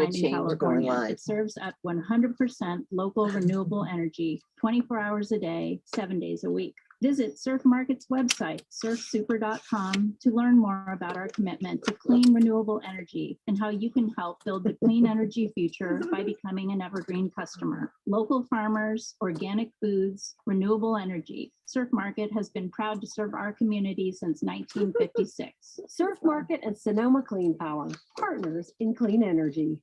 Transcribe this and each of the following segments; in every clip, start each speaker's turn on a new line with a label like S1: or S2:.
S1: behind in
S2: change our
S1: California. It
S2: lives.
S1: serves up 100% local renewable energy, 24 hours a day, 7 days a week. Visit Surf Market's website, surfsuper.com, to learn more about our commitment to clean renewable energy and how you can help build the clean energy future by becoming an evergreen customer. Local farmers, organic foods, renewable energy. Surf Market has been proud to serve our community since 1956.
S3: Surf Market and Sonoma Clean Power, partners in clean energy.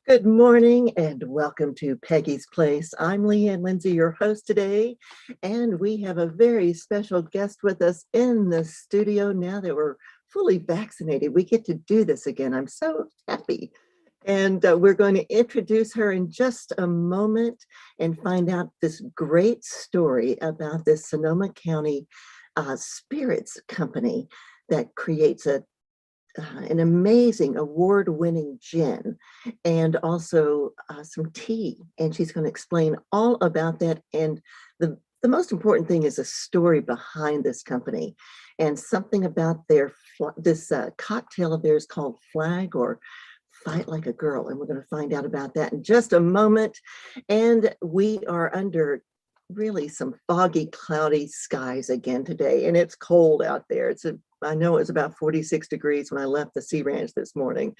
S2: Good morning and welcome to Peggy's Place. I'm Leanne Lindsay, your host today, and we have a very special guest with us in the studio now that we're fully vaccinated. We get to do this again. I'm so happy. And we're going to introduce her in just a moment and find out this great story about this Sonoma County spirits company that creates an amazing award-winning gin and also some tea. And she's going to explain all about that. And the most important thing is a story behind this company and something about this cocktail of theirs called Flag or Fight Like a Girl. And we're going to find out about that in just a moment. And we are under really some foggy, cloudy skies again today. And it's cold out there. I know it was about 46 degrees when I left the Sea Ranch this morning,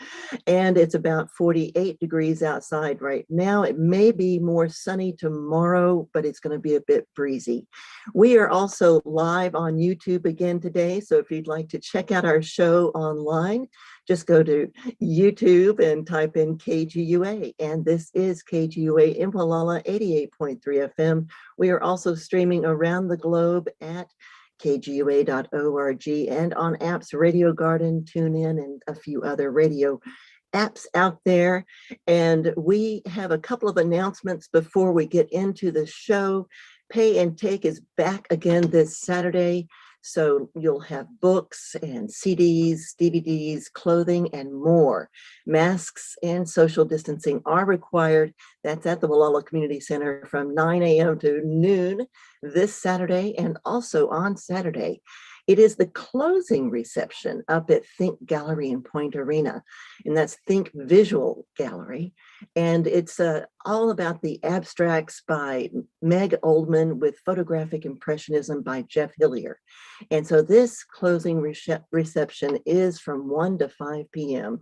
S2: and it's about 48 degrees outside right now. It may be more sunny tomorrow, but it's going to be a bit breezy. We are also live on YouTube again today, so if you'd like to check out our show online, just go to YouTube and type in KGUA, and this is KGUA in Palala 88.3 FM. We are also streaming around the globe at kgua.org and on apps, Radio Garden, TuneIn, and a few other radio apps out there. And we have a couple of announcements before we get into the show. Pay and Take is back again this Saturday. So you'll have books and CDs, DVDs, clothing, and more. Masks and social distancing are required. That's at the Walala Community Center from 9 a.m. to noon this Saturday, and also on Saturday. It is the closing reception up at Think Gallery in Point Arena, and that's Think Visual Gallery. And it's all about the abstracts by Meg Oldman with photographic impressionism by Jeff Hillier. And so this closing reception is from 1 to 5 p.m.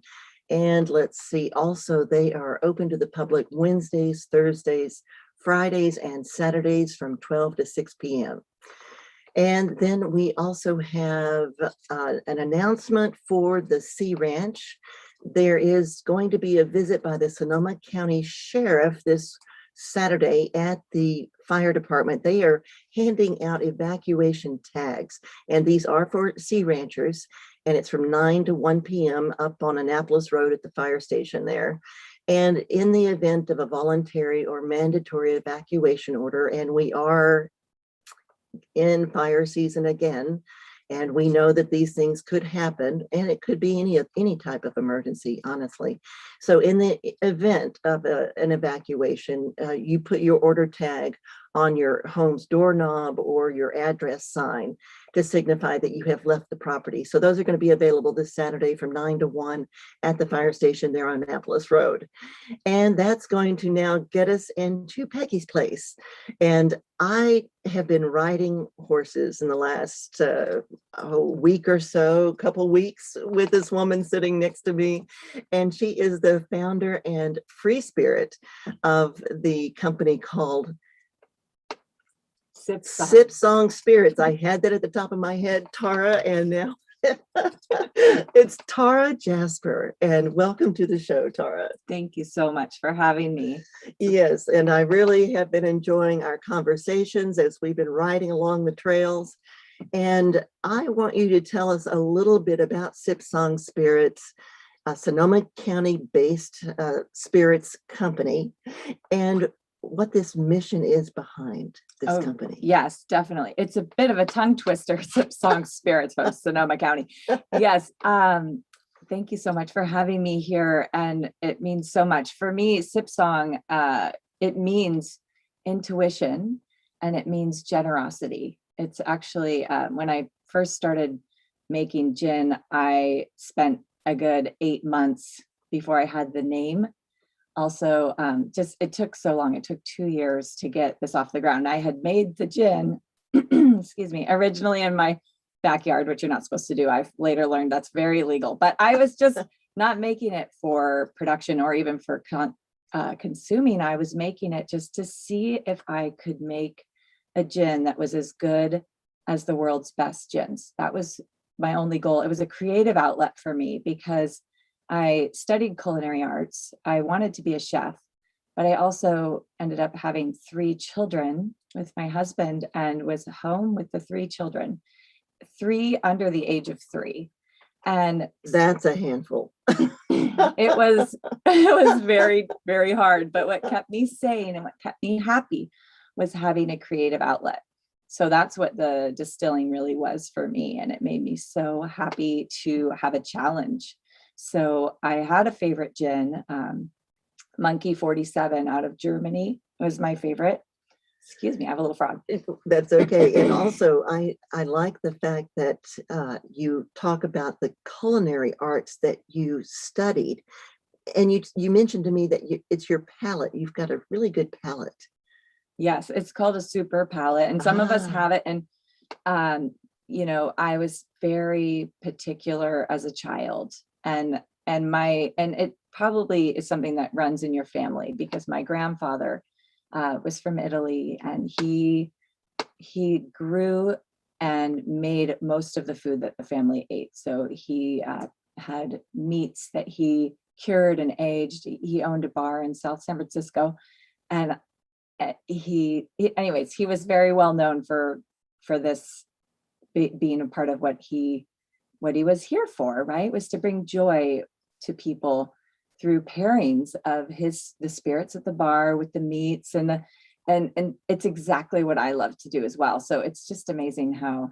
S2: And let's see, also they are open to the public Wednesdays, Thursdays, Fridays, and Saturdays from 12 to 6 p.m. And then we also have an announcement for the Sea Ranch. There is going to be a visit by the Sonoma County Sheriff this Saturday at the fire department. They are handing out evacuation tags, and these are for Sea Ranchers, and it's from 9 to 1 p.m. up on Annapolis Road at the fire station there. And in the event of a voluntary or mandatory evacuation order, and we are in fire season again, and we know that these things could happen, and it could be any type of emergency, honestly. So in the event of an evacuation, you put your order tag on your home's doorknob or your address sign to signify that you have left the property. So those are going to be available this Saturday from 9 to 1 at the fire station there on Annapolis Road. And that's going to now get us into Peggy's Place. And I have been riding horses in the last week or so, couple weeks, with this woman sitting next to me. And she is the founder and free spirit of the company called Sipsong Spirits. I had that at the top of my head, Tara, and now it's Tara Jasper. And welcome to the show, Tara.
S4: Thank you so much for having me.
S2: Yes, and I really have been enjoying our conversations as we've been riding along the trails. And I want you to tell us a little bit about Sipsong Spirits, a Sonoma County-based spirits company, and what this mission is behind this company.
S4: Yes, definitely. It's a bit of a tongue twister, Sipsong Spirits from Sonoma County. Yes. Thank you so much for having me here. And it means so much. For me, Sipsong, it means intuition and it means generosity. It's actually, when I first started making gin, I spent a good 8 months before I had the name. Also, just it took so long. It took 2 years to get this off the ground. I had made the gin, excuse me, originally in my backyard, which you're not supposed to do. I've later learned that's very illegal, but I was just not making it for production or even for consuming. I was making it just to see if I could make a gin that was as good as the world's best gins. That was my only goal. It was a creative outlet for me because I studied culinary arts. I wanted to be a chef, but I also ended up having 3 children with my husband and was home with the 3 children, 3 under the age of 3. And
S2: That's a handful.
S4: it was very, very hard. But what kept me sane and what kept me happy was having a creative outlet. So that's what the distilling really was for me. And it made me so happy to have a challenge. So I had a favorite gin, Monkey 47 out of Germany was my favorite. Excuse me, I have a little frog.
S2: That's okay. And also, I like the fact that you talk about the culinary arts that you studied. And you mentioned to me that it's your palate. You've got a really good palate.
S4: Yes, it's called a super palate, and some of us have it. And I was very particular as a child, and it probably is something that runs in your family because my grandfather was from Italy, and he grew and made most of the food that the family ate. So he had meats that he cured and aged. He owned a bar in South San Francisco, and anyways, he was very well known for this being a part of what he was here for, right? Was to bring joy to people through pairings of the spirits at the bar with the meats and it's exactly what I love to do as well. So it's just amazing how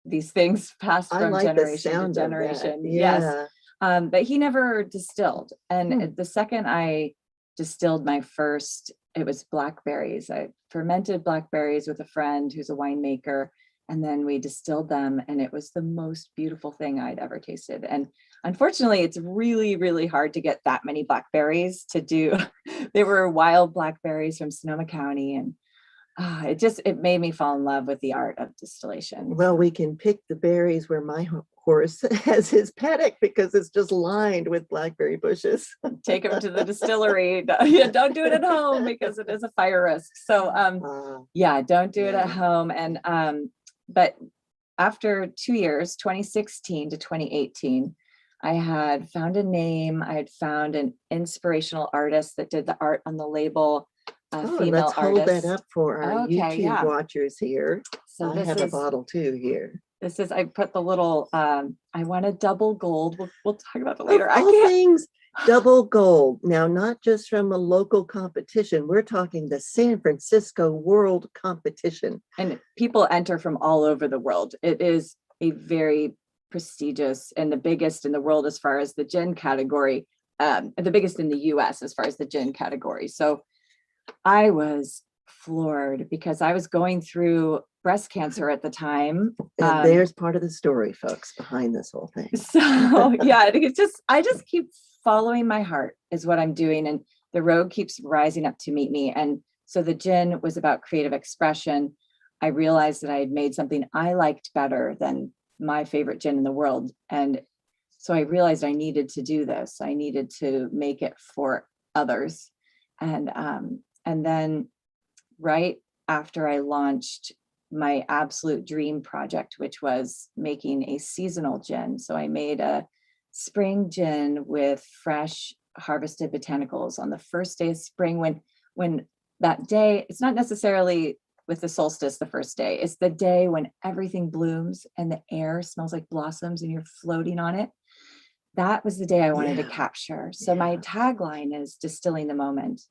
S4: these things pass from generation to generation.
S2: Yeah.
S4: Yes. But he never distilled. And the second I distilled my first, it was blackberries. I fermented blackberries with a friend who's a winemaker, and then we distilled them, and it was the most beautiful thing I'd ever tasted. And unfortunately, it's really, really hard to get that many blackberries to do. They were wild blackberries from Sonoma County, and it made me fall in love with the art of distillation.
S2: Well, we can pick the berries where my horse has his paddock because it's just lined with blackberry bushes.
S4: Take them to the distillery. Don't do it at home because it is a fire risk. So don't do it at home. And but after 2 years, 2016 to 2018, I had found a name. I had found an inspirational artist that did the art on the label. Female
S2: let's
S4: artist.
S2: hold that up for our YouTube watchers here.
S4: So
S2: I have a bottle too here.
S4: I put the little, I want a double gold. We'll talk about it later.
S2: Of all things, double gold. Now, not just from a local competition. We're talking the San Francisco World Competition.
S4: And people enter from all over the world. It is a very prestigious and the biggest in the world as far as the gin category, the biggest in the US as far as the gin category. So I was floored because I was going through breast cancer at the time.
S2: And there's part of the story, folks, behind this whole thing.
S4: So I just keep following my heart is what I'm doing. And the road keeps rising up to meet me. And so the gin was about creative expression. I realized that I had made something I liked better than my favorite gin in the world. And so I realized I needed to do this. I needed to make it for others. And then right after I launched my absolute dream project, which was making a seasonal gin. So I made a spring gin with fresh harvested botanicals on the first day of spring, when that day, it's not necessarily with the solstice, the first day, it's the day when everything blooms and the air smells like blossoms and you're floating on it. That was the day I wanted to capture. So my tagline is distilling the moment.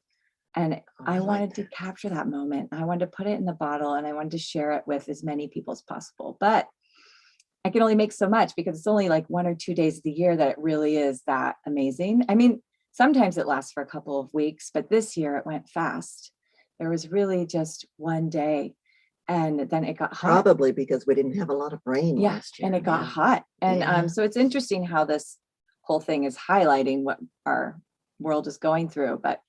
S4: And I wanted to capture that moment. I wanted to put it in the bottle and I wanted to share it with as many people as possible. But I can only make so much because it's only like 1 or 2 days of the year that it really is that amazing. I mean, sometimes it lasts for a couple of weeks, but this year it went fast. There was really just one day. And then it got hot.
S2: Probably because we didn't have a lot of rain
S4: Yeah,
S2: last year.
S4: and it got
S2: Yeah.
S4: hot. And
S2: Yeah.
S4: so it's interesting how this whole thing is highlighting what our world is going through. But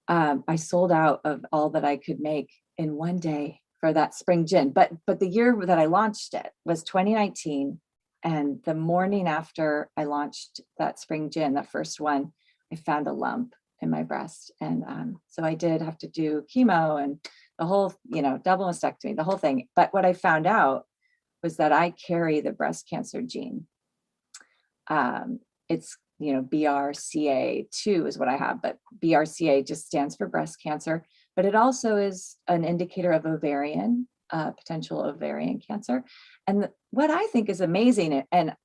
S4: I sold out of all that I could make in one day for that spring gin. But the year that I launched it was 2019. And the morning after I launched that spring gin, the first one, I found a lump in my breast. And so I did have to do chemo and the whole, double mastectomy, the whole thing. But what I found out was that I carry the breast cancer gene. It's, BRCA2 is what I have, but BRCA just stands for breast cancer, but it also is an indicator of potential ovarian cancer. And what I think is amazing, and,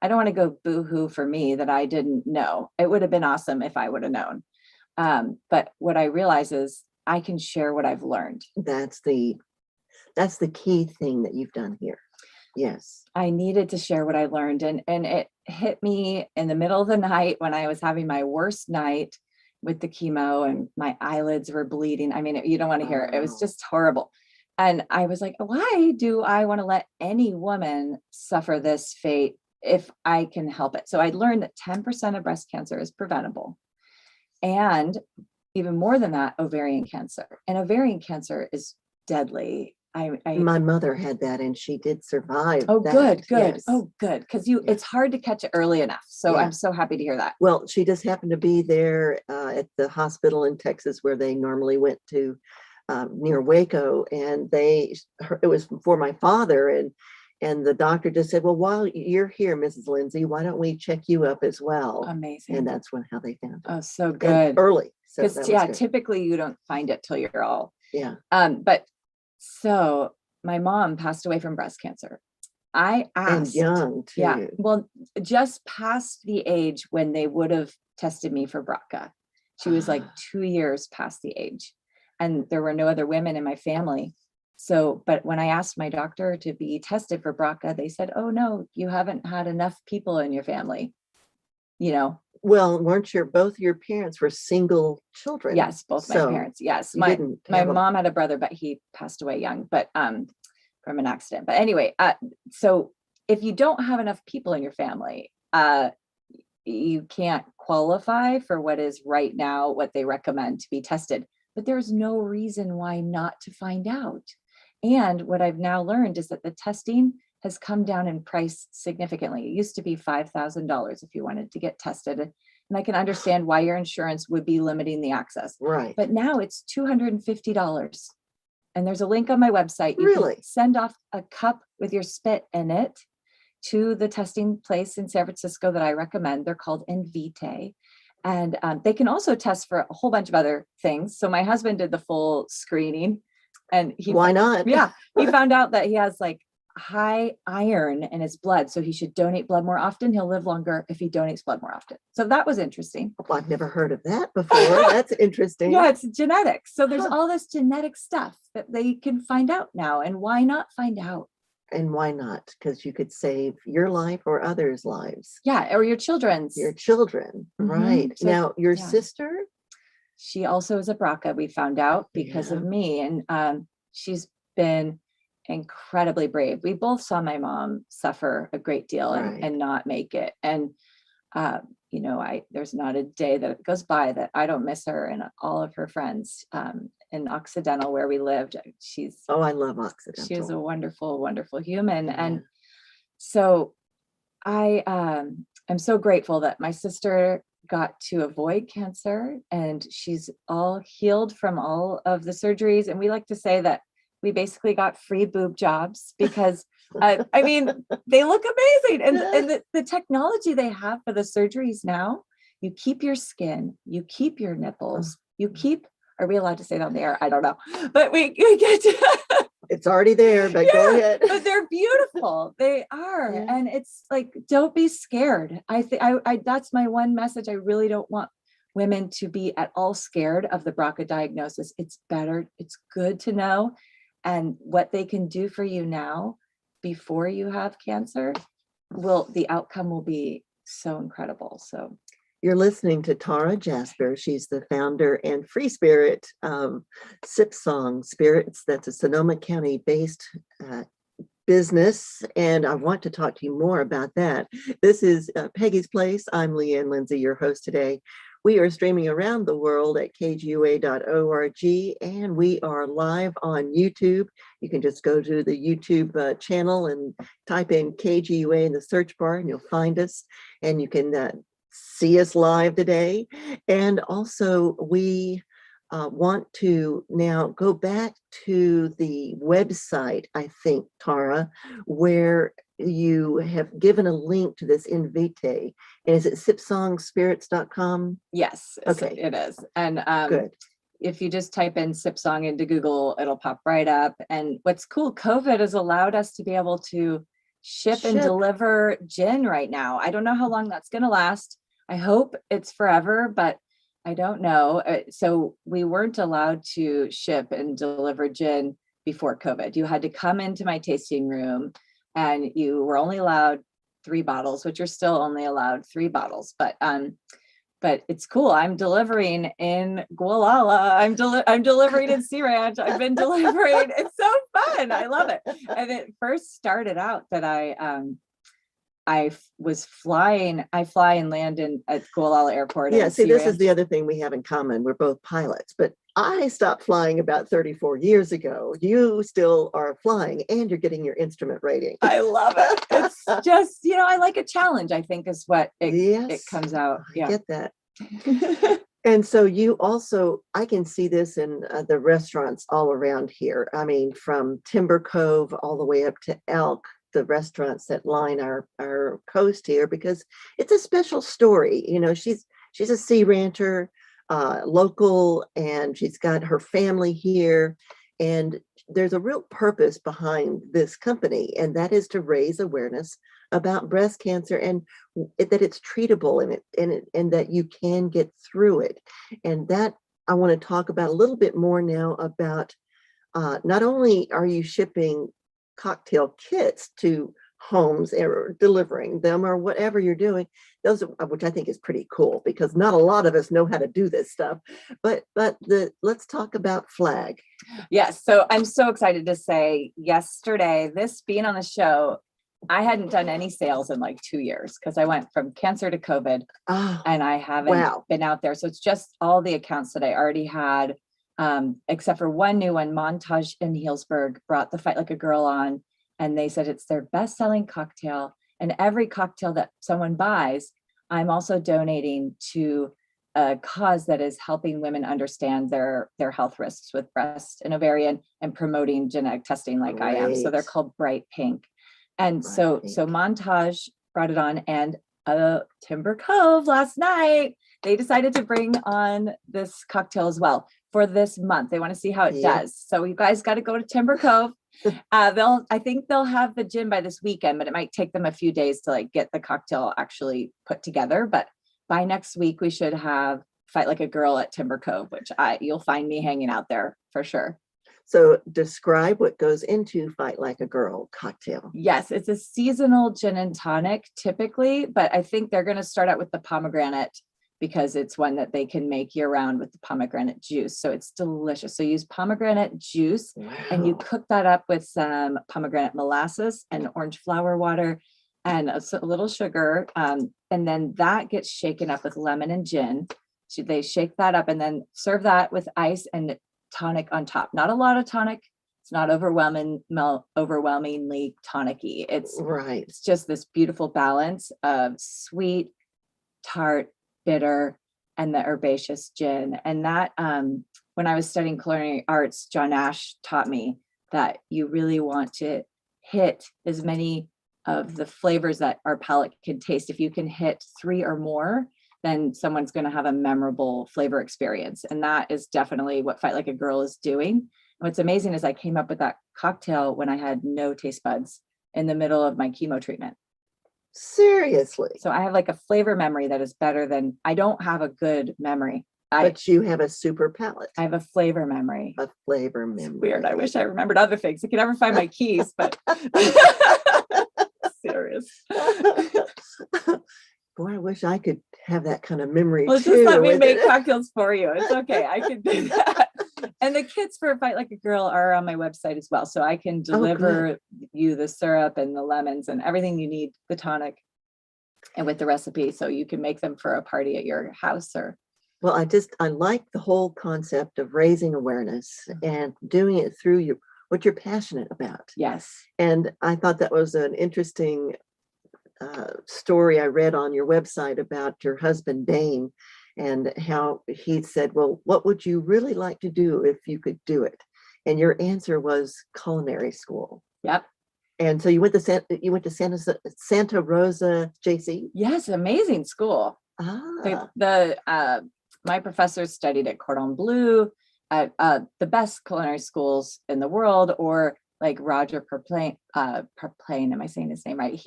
S4: I don't want to go boo-hoo for me that I didn't know. It would have been awesome if I would have known. But what I realize is I can share what I've learned.
S2: That's the key thing that you've done here. Yes.
S4: I needed to share what I learned, and it hit me in the middle of the night when I was having my worst night with the chemo and my eyelids were bleeding. I mean, you don't want to hear it. It was just horrible. And I was like, why do I want to let any woman suffer this fate if I can help it? So I learned that 10% of breast cancer is preventable. And even more than that, ovarian cancer. And ovarian cancer is deadly.
S2: My mother had that and she did survive.
S4: Oh,
S2: that.
S4: good.
S2: Yes.
S4: Oh, good. Because it's hard to catch it early enough. So I'm so happy to hear that.
S2: Well, she just happened to be there at the hospital in Texas where they normally went to near Waco, and it was for my father, and the doctor just said, well, while you're here, Mrs. Lindsay, why don't we check you up as well?
S4: Amazing.
S2: And that's how they found it.
S4: Oh, so
S2: And
S4: good.
S2: early. So
S4: Because typically you don't find it till you're all.
S2: Yeah.
S4: But so my mom passed away from breast cancer. I asked.
S2: And young too.
S4: Yeah. Well, just past the age when they would have tested me for BRCA. She was like 2 years past the age. And there were no other women in my family. So, but when I asked my doctor to be tested for BRCA, they said, oh no, you haven't had enough people in your family.
S2: Well, both your parents were single children?
S4: Yes, both my parents. Yes. My mom had a brother, but he passed away young, but from an accident. But anyway, so if you don't have enough people in your family, you can't qualify for what is right now, what they recommend to be tested. But there's no reason why not to find out. And what I've now learned is that the testing has come down in price significantly. It used to be $5,000 if you wanted to get tested. And I can understand why your insurance would be limiting the access.
S2: Right.
S4: But now it's $250. And there's a link on my website. You
S2: Really?
S4: can send off a cup with your spit in it to the testing place in San Francisco that I recommend. They're called Invite. And they can also test for a whole bunch of other things. So my husband did the full screening, and
S2: why not?
S4: Yeah, he found out that he has like high iron in his blood, so he should donate blood more often. He'll live longer if he donates blood more often. So that was interesting.
S2: Well, I've never heard of that before. That's interesting.
S4: Yeah, it's genetics. So there's all this genetic stuff that they can find out now, and why not find out?
S2: And why not? Because you could save your life or others' lives.
S4: Yeah, or your children's.
S2: Your children, right.
S4: So,
S2: now, your sister?
S4: She also is a BRCA, we found out, because of me. And she's been incredibly brave. We both saw my mom suffer a great deal and not make it. And, there's not a day that goes by that I don't miss her and all of her friends in Occidental where we lived.
S2: I love Occidental.
S4: She was a wonderful, wonderful human. Yeah. And so I am so grateful that my sister got to avoid cancer, and she's all healed from all of the surgeries. And we like to say that we basically got free boob jobs because they look amazing. And the technology they have for the surgeries now, you keep your skin, you keep your nipples, are we allowed to say that on the air? I don't know, but we get to
S2: it's already there, but go ahead.
S4: But they're beautiful. They are. Yeah. And it's like, don't be scared. I that's my one message. I really don't want women to be at all scared of the BRCA diagnosis. It's better. It's good to know. And what they can do for you now before you have cancer, the outcome will be so incredible. So
S2: You're listening to Tara Jasper. She's the founder and free spirit of Sipsong Spirits. That's a Sonoma County based business. And I want to talk to you more about that. This is Peggy's Place. I'm Leanne Lindsay, your host today. We are streaming around the world at kgua.org, and we are live on YouTube. You can just go to the YouTube channel and type in KGUA in the search bar, and you'll find us. And you can see us live today. And also, we want to now go back to the website, I think, Tara, where you have given a link to this invite. And is it sipsongspirits.com?
S4: Yes,
S2: Okay.
S4: it is. And
S2: Good.
S4: if you just type in Sipsong into Google, it'll pop right up. And what's cool, COVID has allowed us to be able to ship and deliver gin right now. I don't know how long that's going to last. I hope it's forever, but I don't know. So we weren't allowed to ship and deliver gin before COVID. You had to come into my tasting room and you were only allowed 3 bottles, which you're still only allowed 3 bottles. But it's cool. I'm delivering in Gualala. I'm delivering in Sea Ranch. I've been delivering. It's so fun. I love it. And it first started out that I fly and land at Gualala Airport.
S2: Yeah, see, this
S4: Ranch.
S2: is the other thing we have in common. We're both pilots, but I stopped flying about 34 years ago. You still are flying and you're getting your instrument rating.
S4: I love it. It's just, I like a challenge, I think is what it comes out.
S2: I get that. And so you also, I can see this in the restaurants all around here. I mean, from Timber Cove all the way up to Elk, the restaurants that line our coast here, because it's a special story. She's a sea rancher, local, and she's got her family here. And there's a real purpose behind this company, and that is to raise awareness about breast cancer and that it's treatable and that you can get through it. And that I want to talk about a little bit more now about not only are you shipping cocktail kits to homes or delivering them or whatever you're doing, which I think is pretty cool because not a lot of us know how to do this stuff. But let's talk about Flag.
S4: Yes. So I'm so excited to say yesterday, this being on the show, I hadn't done any sales in like 2 years because I went from cancer to COVID and I haven't been out there. So it's just all the accounts that I already had, except for one new one. Montage in Healdsburg brought the Fight Like a Girl on, and they said it's their best-selling cocktail. And every cocktail that someone buys, I'm also donating to a cause that is helping women understand their health risks with breast and ovarian and promoting genetic testing like I am. So they're called Bright Pink. And so Montage brought it on, and Timber Cove last night, they decided to bring on this cocktail as well for this month. They want to see how it does. So you guys got to go to Timber Cove. I think they'll have the gin by this weekend, but it might take them a few days to like get the cocktail actually put together. But by next week, we should have Fight Like a Girl at Timber Cove, which you'll find me hanging out there for sure.
S2: So describe what goes into Fight Like a Girl cocktail.
S4: Yes, it's a seasonal gin and tonic typically, but I think they're going to start out with the pomegranate because it's one that they can make year round with the pomegranate juice. So it's delicious. So use pomegranate juice and you cook that up with some pomegranate molasses and orange flower water and a little sugar. And then that gets shaken up with lemon and gin. So they shake that up and then serve that with ice and tonic on top. Not a lot of tonic. It's not overwhelmingly tonic-y. It's just this beautiful balance of sweet, tart, bitter, and the herbaceous gin. And that when I was studying culinary arts, John Ash taught me that you really want to hit as many of the flavors that our palate can taste. If you can hit 3 or more, then someone's going to have a memorable flavor experience. And that is definitely what Fight Like a Girl is doing. And what's amazing is I came up with that cocktail when I had no taste buds in the middle of my chemo treatment.
S2: Seriously.
S4: So I have like a flavor memory that is better than, I don't have a good memory.
S2: But you have a super palate.
S4: I have a flavor memory.
S2: A flavor memory.
S4: It's weird. I wish I remembered other things. I could never find my keys, but serious.
S2: Boy, I wish I could have that kind of memory
S4: Well,
S2: too.
S4: just let me
S2: with
S4: make
S2: it.
S4: cocktails for you. It's okay. I can do that. And the kits for Fight Like a Girl are on my website as well. So I can deliver you the syrup and the lemons and everything you need, the tonic, and with the recipe. So you can make them for a party at your house or.
S2: Well, I like the whole concept of raising awareness and doing it through what you're passionate about.
S4: Yes.
S2: And I thought that was an interesting story I read on your website about your husband, Dane, and how he said, well, what would you really like to do if you could do it? And your answer was culinary school.
S4: Yep.
S2: And so you went to Santa Rosa JC?
S4: Yes, amazing school.
S2: Ah,
S4: My professors studied at Cordon Bleu, at the best culinary schools in the world, or like Roger Perplain, am I saying his name right?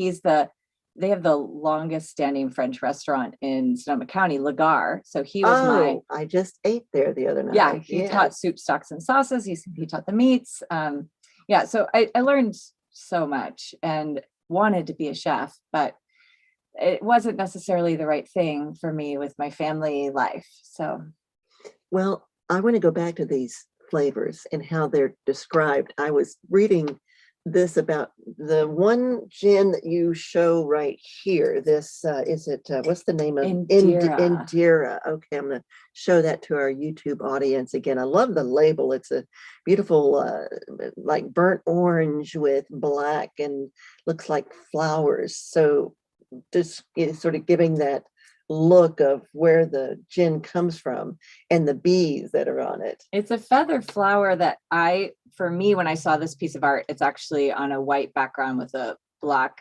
S4: They have the longest standing French restaurant in Sonoma County, Le Gare. So he was
S2: I just ate there the other night.
S4: yeah, he taught soup, stocks, and sauces. He taught the meats. Yeah, so I learned so much and wanted to be a chef, but it wasn't necessarily the right thing for me with my family life. So,
S2: Well, I want to go back to these flavors and how they're described. I was reading this about the one gin that you show right here. This what's the name of
S4: Indira.
S2: Indira. Okay, I'm going to show that to our YouTube audience again. I love the label. It's a beautiful like burnt orange with black and looks like flowers. So just sort of giving that look of where the gin comes from and the bees that are on it.
S4: it's a feather flower that for me, when I saw this piece of art, it's actually on a white background with a black,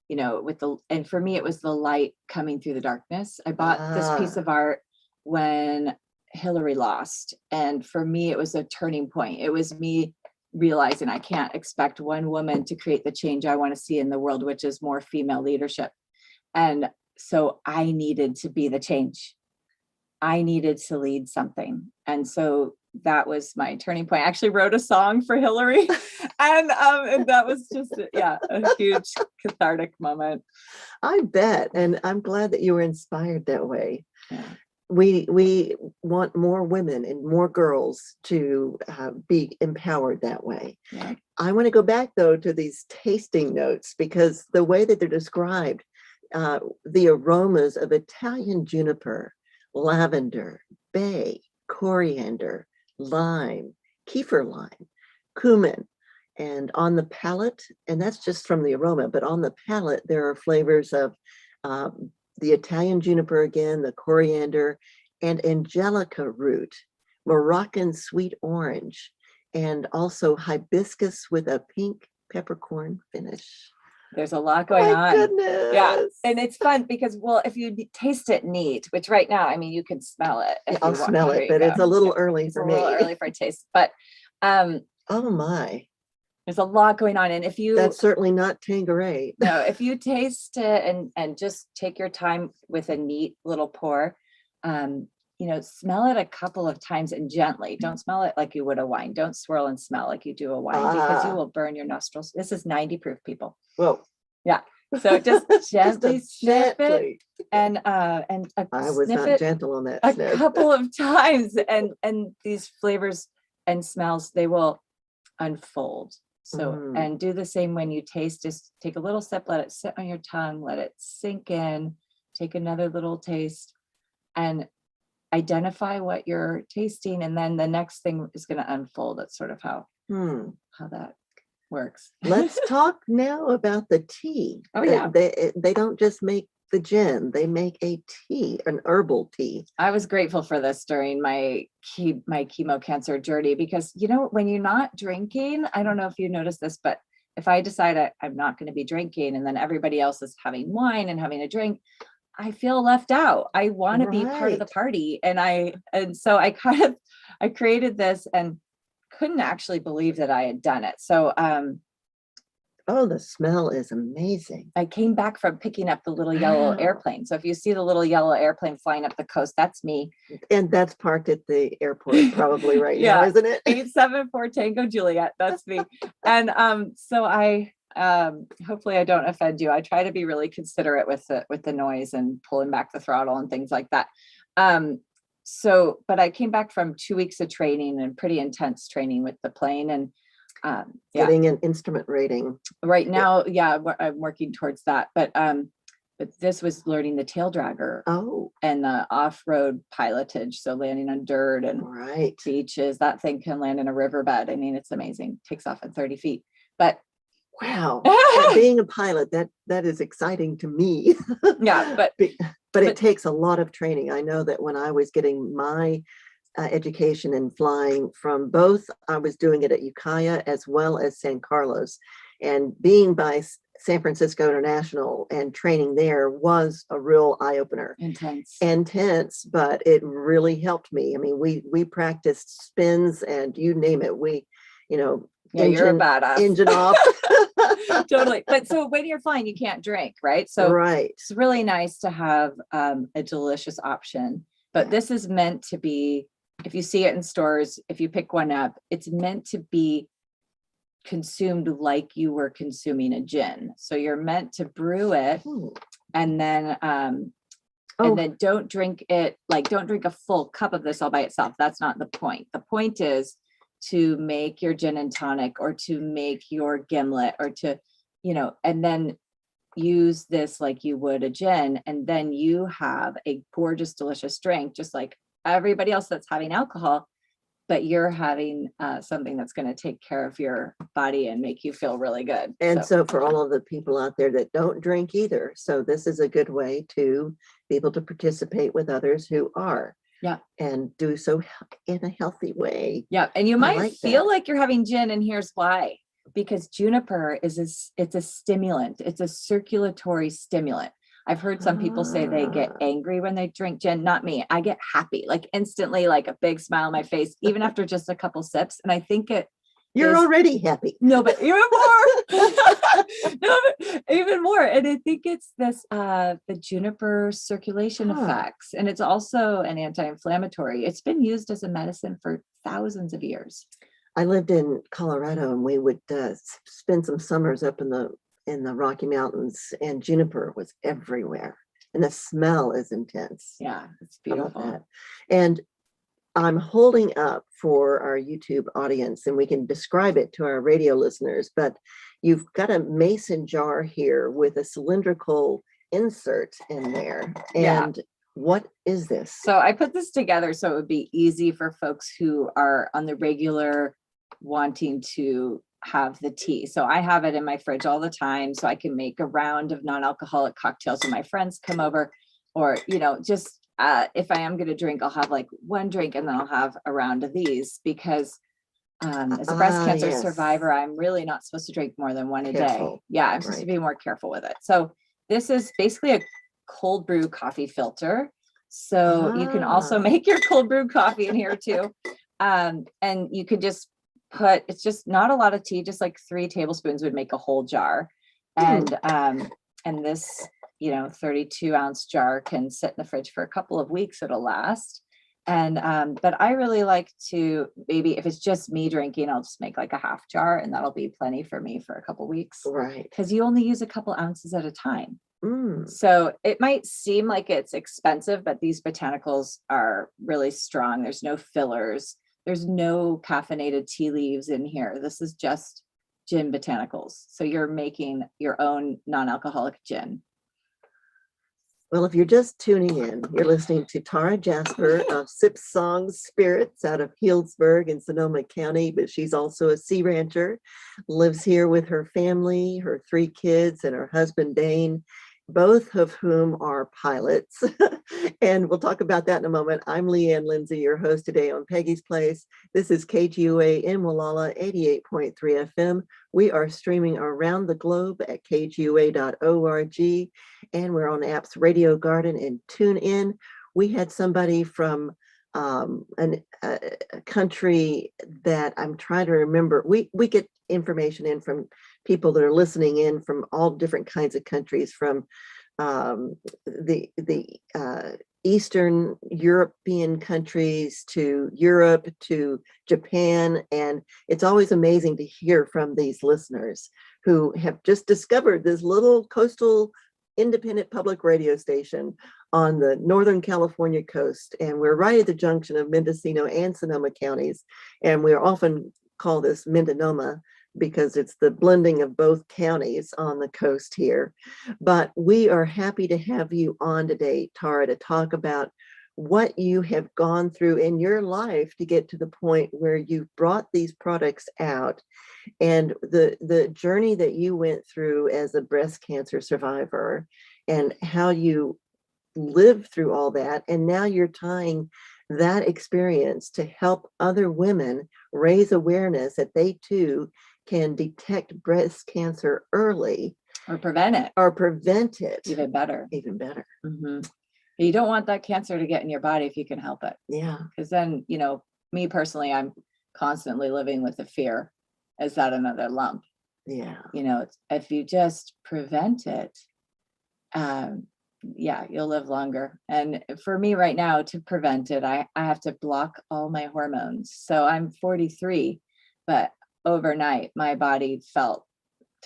S4: and for me, it was the light coming through the darkness. I bought this piece of art when Hillary lost. And for me, it was a turning point. It was me realizing I can't expect one woman to create the change I want to see in the world, which is more female leadership. And so I needed to be the change. I needed to lead something. And so that was my turning point. I actually wrote a song for Hillary. And that was just, a huge cathartic moment.
S2: I bet. And I'm glad that you were inspired that way.
S4: Yeah.
S2: We want more women and more girls to be empowered that way.
S4: Yeah.
S2: I want to go back, though, to these tasting notes, because the way that they're described, the aromas of Italian juniper, lavender, bay, coriander, lime, kefir lime, cumin, and on the palate, and that's just from the aroma, but on the palate, there are flavors of the Italian juniper again, the coriander, and angelica root, Moroccan sweet orange, and also hibiscus with a pink peppercorn finish.
S4: There's a lot going
S2: My
S4: on.
S2: goodness.
S4: Yeah. And it's fun because, if you taste it neat, which right now, I mean, you can smell it.
S2: I'll smell it, but it's a little early
S4: It's
S2: for
S4: a
S2: me.
S4: little early for a taste, but
S2: Oh my,
S4: there's a lot going on. And if you,
S2: that's certainly not Tanqueray.
S4: no, if you taste it and just take your time with a neat little pour, smell it a couple of times and gently. Don't smell it like you would a wine. Don't swirl and smell like you do a wine because you will burn your nostrils. This is 90 proof, people.
S2: Whoa.
S4: Yeah. So just gently
S2: Just
S4: sniff
S2: gently.
S4: it and
S2: I was
S4: sniff
S2: not
S4: it
S2: gentle on that
S4: a
S2: sniff.
S4: couple of times, and these flavors and smells, they will unfold. So, and do the same when you taste. Just take a little sip, let it sit on your tongue, let it sink in, take another little taste, and identify what you're tasting. And then the next thing is going to unfold. That's sort of how that works.
S2: Let's talk now about the tea.
S4: Oh, yeah.
S2: They don't just make the gin, they make a tea, an herbal tea.
S4: I was grateful for this during my chemo cancer journey because, when you're not drinking, I don't know if you noticed this, but if I decide I'm not going to be drinking and then everybody else is having wine and having a drink, I feel left out. I want to be part of the party. And so I created this and couldn't actually believe that I had done it. So,
S2: oh, the smell is amazing.
S4: I came back from picking up the little yellow airplane. So if you see the little yellow airplane flying up the coast, that's me.
S2: And that's parked at the airport probably right now, isn't it?
S4: 874 Tango Juliet. That's me. And so I Hopefully I don't offend you. I try to be really considerate with the noise and pulling back the throttle and things like that. But I came back from 2 weeks of training and pretty intense training with the plane, and
S2: Getting an instrument rating.
S4: right now, I'm working towards that. But this was learning the tail dragger and the off-road pilotage. So landing on dirt and
S2: Right.
S4: beaches, that thing can land in a riverbed. I mean, it's amazing. Takes off at 30 feet. But
S2: Wow. And being a pilot, that is exciting to me.
S4: yeah,
S2: but it takes a lot of training. I know that when I was getting my education in flying from both, I was doing it at Ukiah as well as San Carlos, and being by San Francisco International and training there was a real eye-opener. Intense, but it really helped me. I mean, we practiced spins and you name it.
S4: You're a badass.
S2: Engine off.
S4: Totally. But so when you're flying, you can't drink, right? So
S2: right.
S4: It's really nice to have a delicious option. But this is meant to be, if you see it in stores, if you pick one up, it's meant to be consumed like you were consuming a gin. So you're meant to brew it and then don't drink it, don't drink a full cup of this all by itself. That's not the point. The point is to make your gin and tonic, or to make your gimlet, or to, and then use this like you would a gin. And then you have a gorgeous, delicious drink, just like everybody else that's having alcohol, but you're having something that's going to take care of your body and make you feel really good.
S2: And so for all of the people out there that don't drink either, so this is a good way to be able to participate with others who are.
S4: Yeah.
S2: And do so in a healthy way.
S4: Yeah. And you might feel like you're having gin, and here's why. Because juniper it's a stimulant. It's a circulatory stimulant. I've heard some people say they get angry when they drink gin. Not me. I get happy, like instantly, like a big smile on my face, even after just a couple sips. And I think
S2: you're already happy.
S4: No, but even more. No, but even more. And I think it's this the juniper circulation effects. And it's also an anti-inflammatory. It's been used as a medicine for thousands of years.
S2: I lived in Colorado, and we would spend some summers up in the Rocky Mountains, and juniper was everywhere. And the smell is intense.
S4: Yeah, it's beautiful.
S2: And I'm holding up for our YouTube audience, and we can describe it to our radio listeners, but you've got a mason jar here with a cylindrical insert in there. And what is this?
S4: So I put this together so it would be easy for folks who are on the regular wanting to have the tea. So I have it in my fridge all the time, so I can make a round of non-alcoholic cocktails when my friends come over, or, just if I am going to drink, I'll have like one drink and then I'll have a round of these, because as a breast cancer survivor, I'm really not supposed to drink more than one a day. Yeah, I'm supposed to be more careful with it. So this is basically a cold brew coffee filter. So you can also make your cold brew coffee in here too. And you could just it's just not a lot of tea, just like 3 tablespoons would make a whole jar. And this 32-ounce jar can sit in the fridge for a couple of weeks. It'll last. And but I really like to, maybe if it's just me drinking, I'll just make like a half jar, and that'll be plenty for me for a couple of weeks.
S2: Right.
S4: Because you only use a couple ounces at a time. So it might seem like it's expensive, but these botanicals are really strong. There's no fillers. There's no caffeinated tea leaves in here. This is just gin botanicals. So you're making your own non-alcoholic gin.
S2: Well, if you're just tuning in, you're listening to Tara Jasper of Sipsong Spirits out of Healdsburg in Sonoma County, but she's also a sea rancher, lives here with her family, her 3 kids, and her husband, Dane, both of whom are pilots. And we'll talk about that in a moment. I'm Leanne Lindsay, your host today on Peggy's Place. This is KGUA in Wallala, 88.3 FM. We are streaming around the globe at kgua.org, and we're on apps Radio Garden and TuneIn. We had somebody from a country that I'm trying to remember. We get information in from people that are listening in from all different kinds of countries, from the Eastern European countries to Europe to Japan. And it's always amazing to hear from these listeners who have just discovered this little coastal independent public radio station on the Northern California coast. And we're right at the junction of Mendocino and Sonoma counties. And we're often call this Mendonoma because it's the blending of both counties on the coast here. But we are happy to have you on today, Tara, to talk about what you have gone through in your life to get to the point where you've brought these products out, and the journey that you went through as a breast cancer survivor, and how you lived through all that. And now you're tying that experience to help other women raise awareness that they too can detect breast cancer early
S4: Or prevent it.
S2: Even better.
S4: Mhm. You don't want that cancer to get in your body if you can help it.
S2: Yeah.
S4: Because then, me personally, I'm constantly living with the fear. Is that another lump?
S2: Yeah.
S4: If you just prevent it, you'll live longer. And for me right now, to prevent it, I have to block all my hormones. So I'm 43, but overnight, my body felt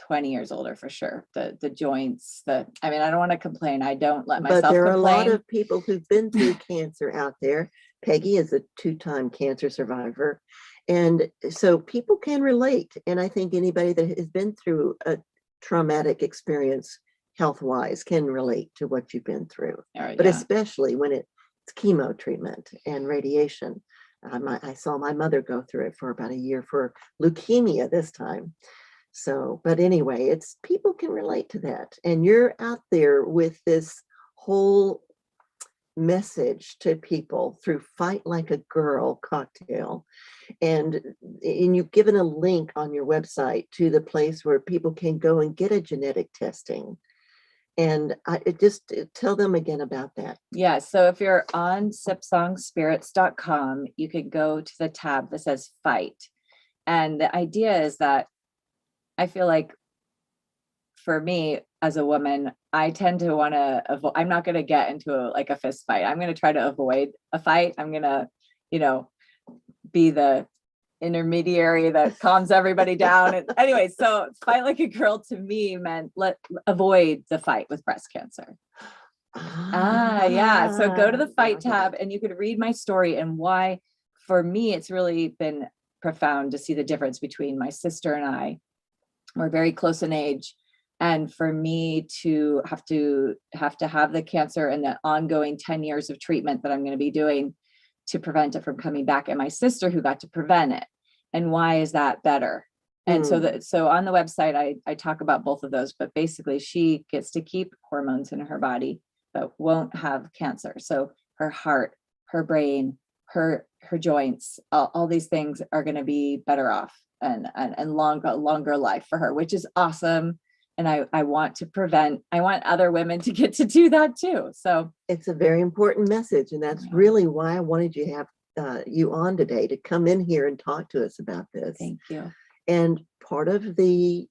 S4: 20 years older for sure. The joints, I don't want to complain. I don't let myself
S2: But there are
S4: complain.
S2: a lot of people who've been through cancer out there. Peggy is a 2-time cancer survivor. And so people can relate. And I think anybody that has been through a traumatic experience health-wise can relate to what you've been through. But especially when it's chemo treatment and radiation. I saw my mother go through it for about a year for leukemia this time. So, but anyway, people can relate to that. And you're out there with this whole message to people through Fight Like a Girl cocktail. And you've given a link on your website to the place where people can go and get a genetic testing. And just tell them again about that.
S4: Yeah. So if you're on sipsongspirits.com, you could go to the tab that says Fight. And the idea is that I feel like for me as a woman, I tend to want to avoid, I'm not going to get into a fist fight. I'm going to try to avoid a fight. I'm going to, be the intermediary that calms everybody down. And anyway, so Fight Like a Girl to me meant avoid the fight with breast cancer. Yeah. So go to the Fight tab and you could read my story and why, for me, it's really been profound to see the difference between my sister and I. We're very close in age. And for me to have the cancer and the ongoing 10 years of treatment that I'm going to be doing to prevent it from coming back, and my sister who got to prevent it. And why is that better? And so on the website, I talk about both of those, but basically she gets to keep hormones in her body, but won't have cancer. So her heart, her brain, her joints, all these things are going to be better off and longer life for her, which is awesome. And I want other women to get to do that too. So
S2: it's a very important message. And that's really why I wanted you to have you on today, to come in here and talk to us about this.
S4: Thank you.
S2: And part of the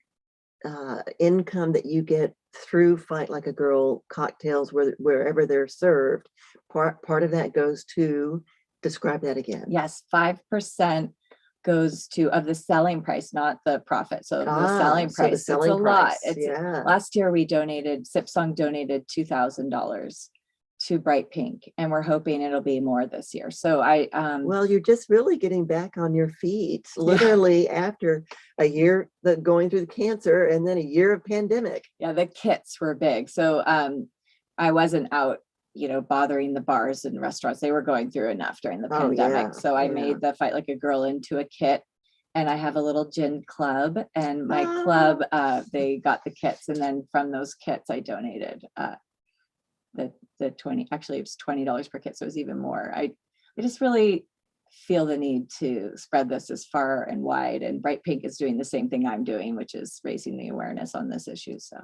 S2: income that you get through Fight Like a Girl cocktails, wherever they're served, part of that goes to, describe that again.
S4: Yes, 5% goes to of the selling price, not the profit. So the selling price, it's a lot. Last year Sipsong donated $2,000 to Bright Pink, and we're hoping it'll be more this year. So well, you're just really getting back on your feet, literally after a year going through the cancer and then a year of pandemic. Yeah, the kits were big. So I wasn't out bothering the bars and restaurants. They were going through enough during the pandemic. So I made the Fight Like a Girl into a kit, and I have a little gin club, and my club, they got the kits. And then from those kits, I donated the 20, actually it was $20 per kit. So it was even more. I just really feel the need to spread this as far and wide. And Bright Pink is doing the same thing I'm doing, which is raising the awareness on this issue. So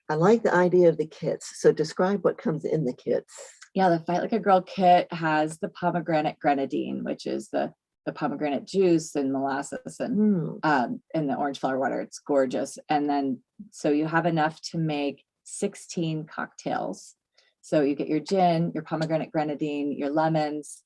S4: I like the idea of the kits. So describe what comes in the kits. Yeah, the Fight Like a Girl kit has the pomegranate grenadine, which is the pomegranate juice and molasses and the orange flower water. It's gorgeous. And then, so you have enough to make 16 cocktails. So you get your gin, your pomegranate grenadine, your lemons,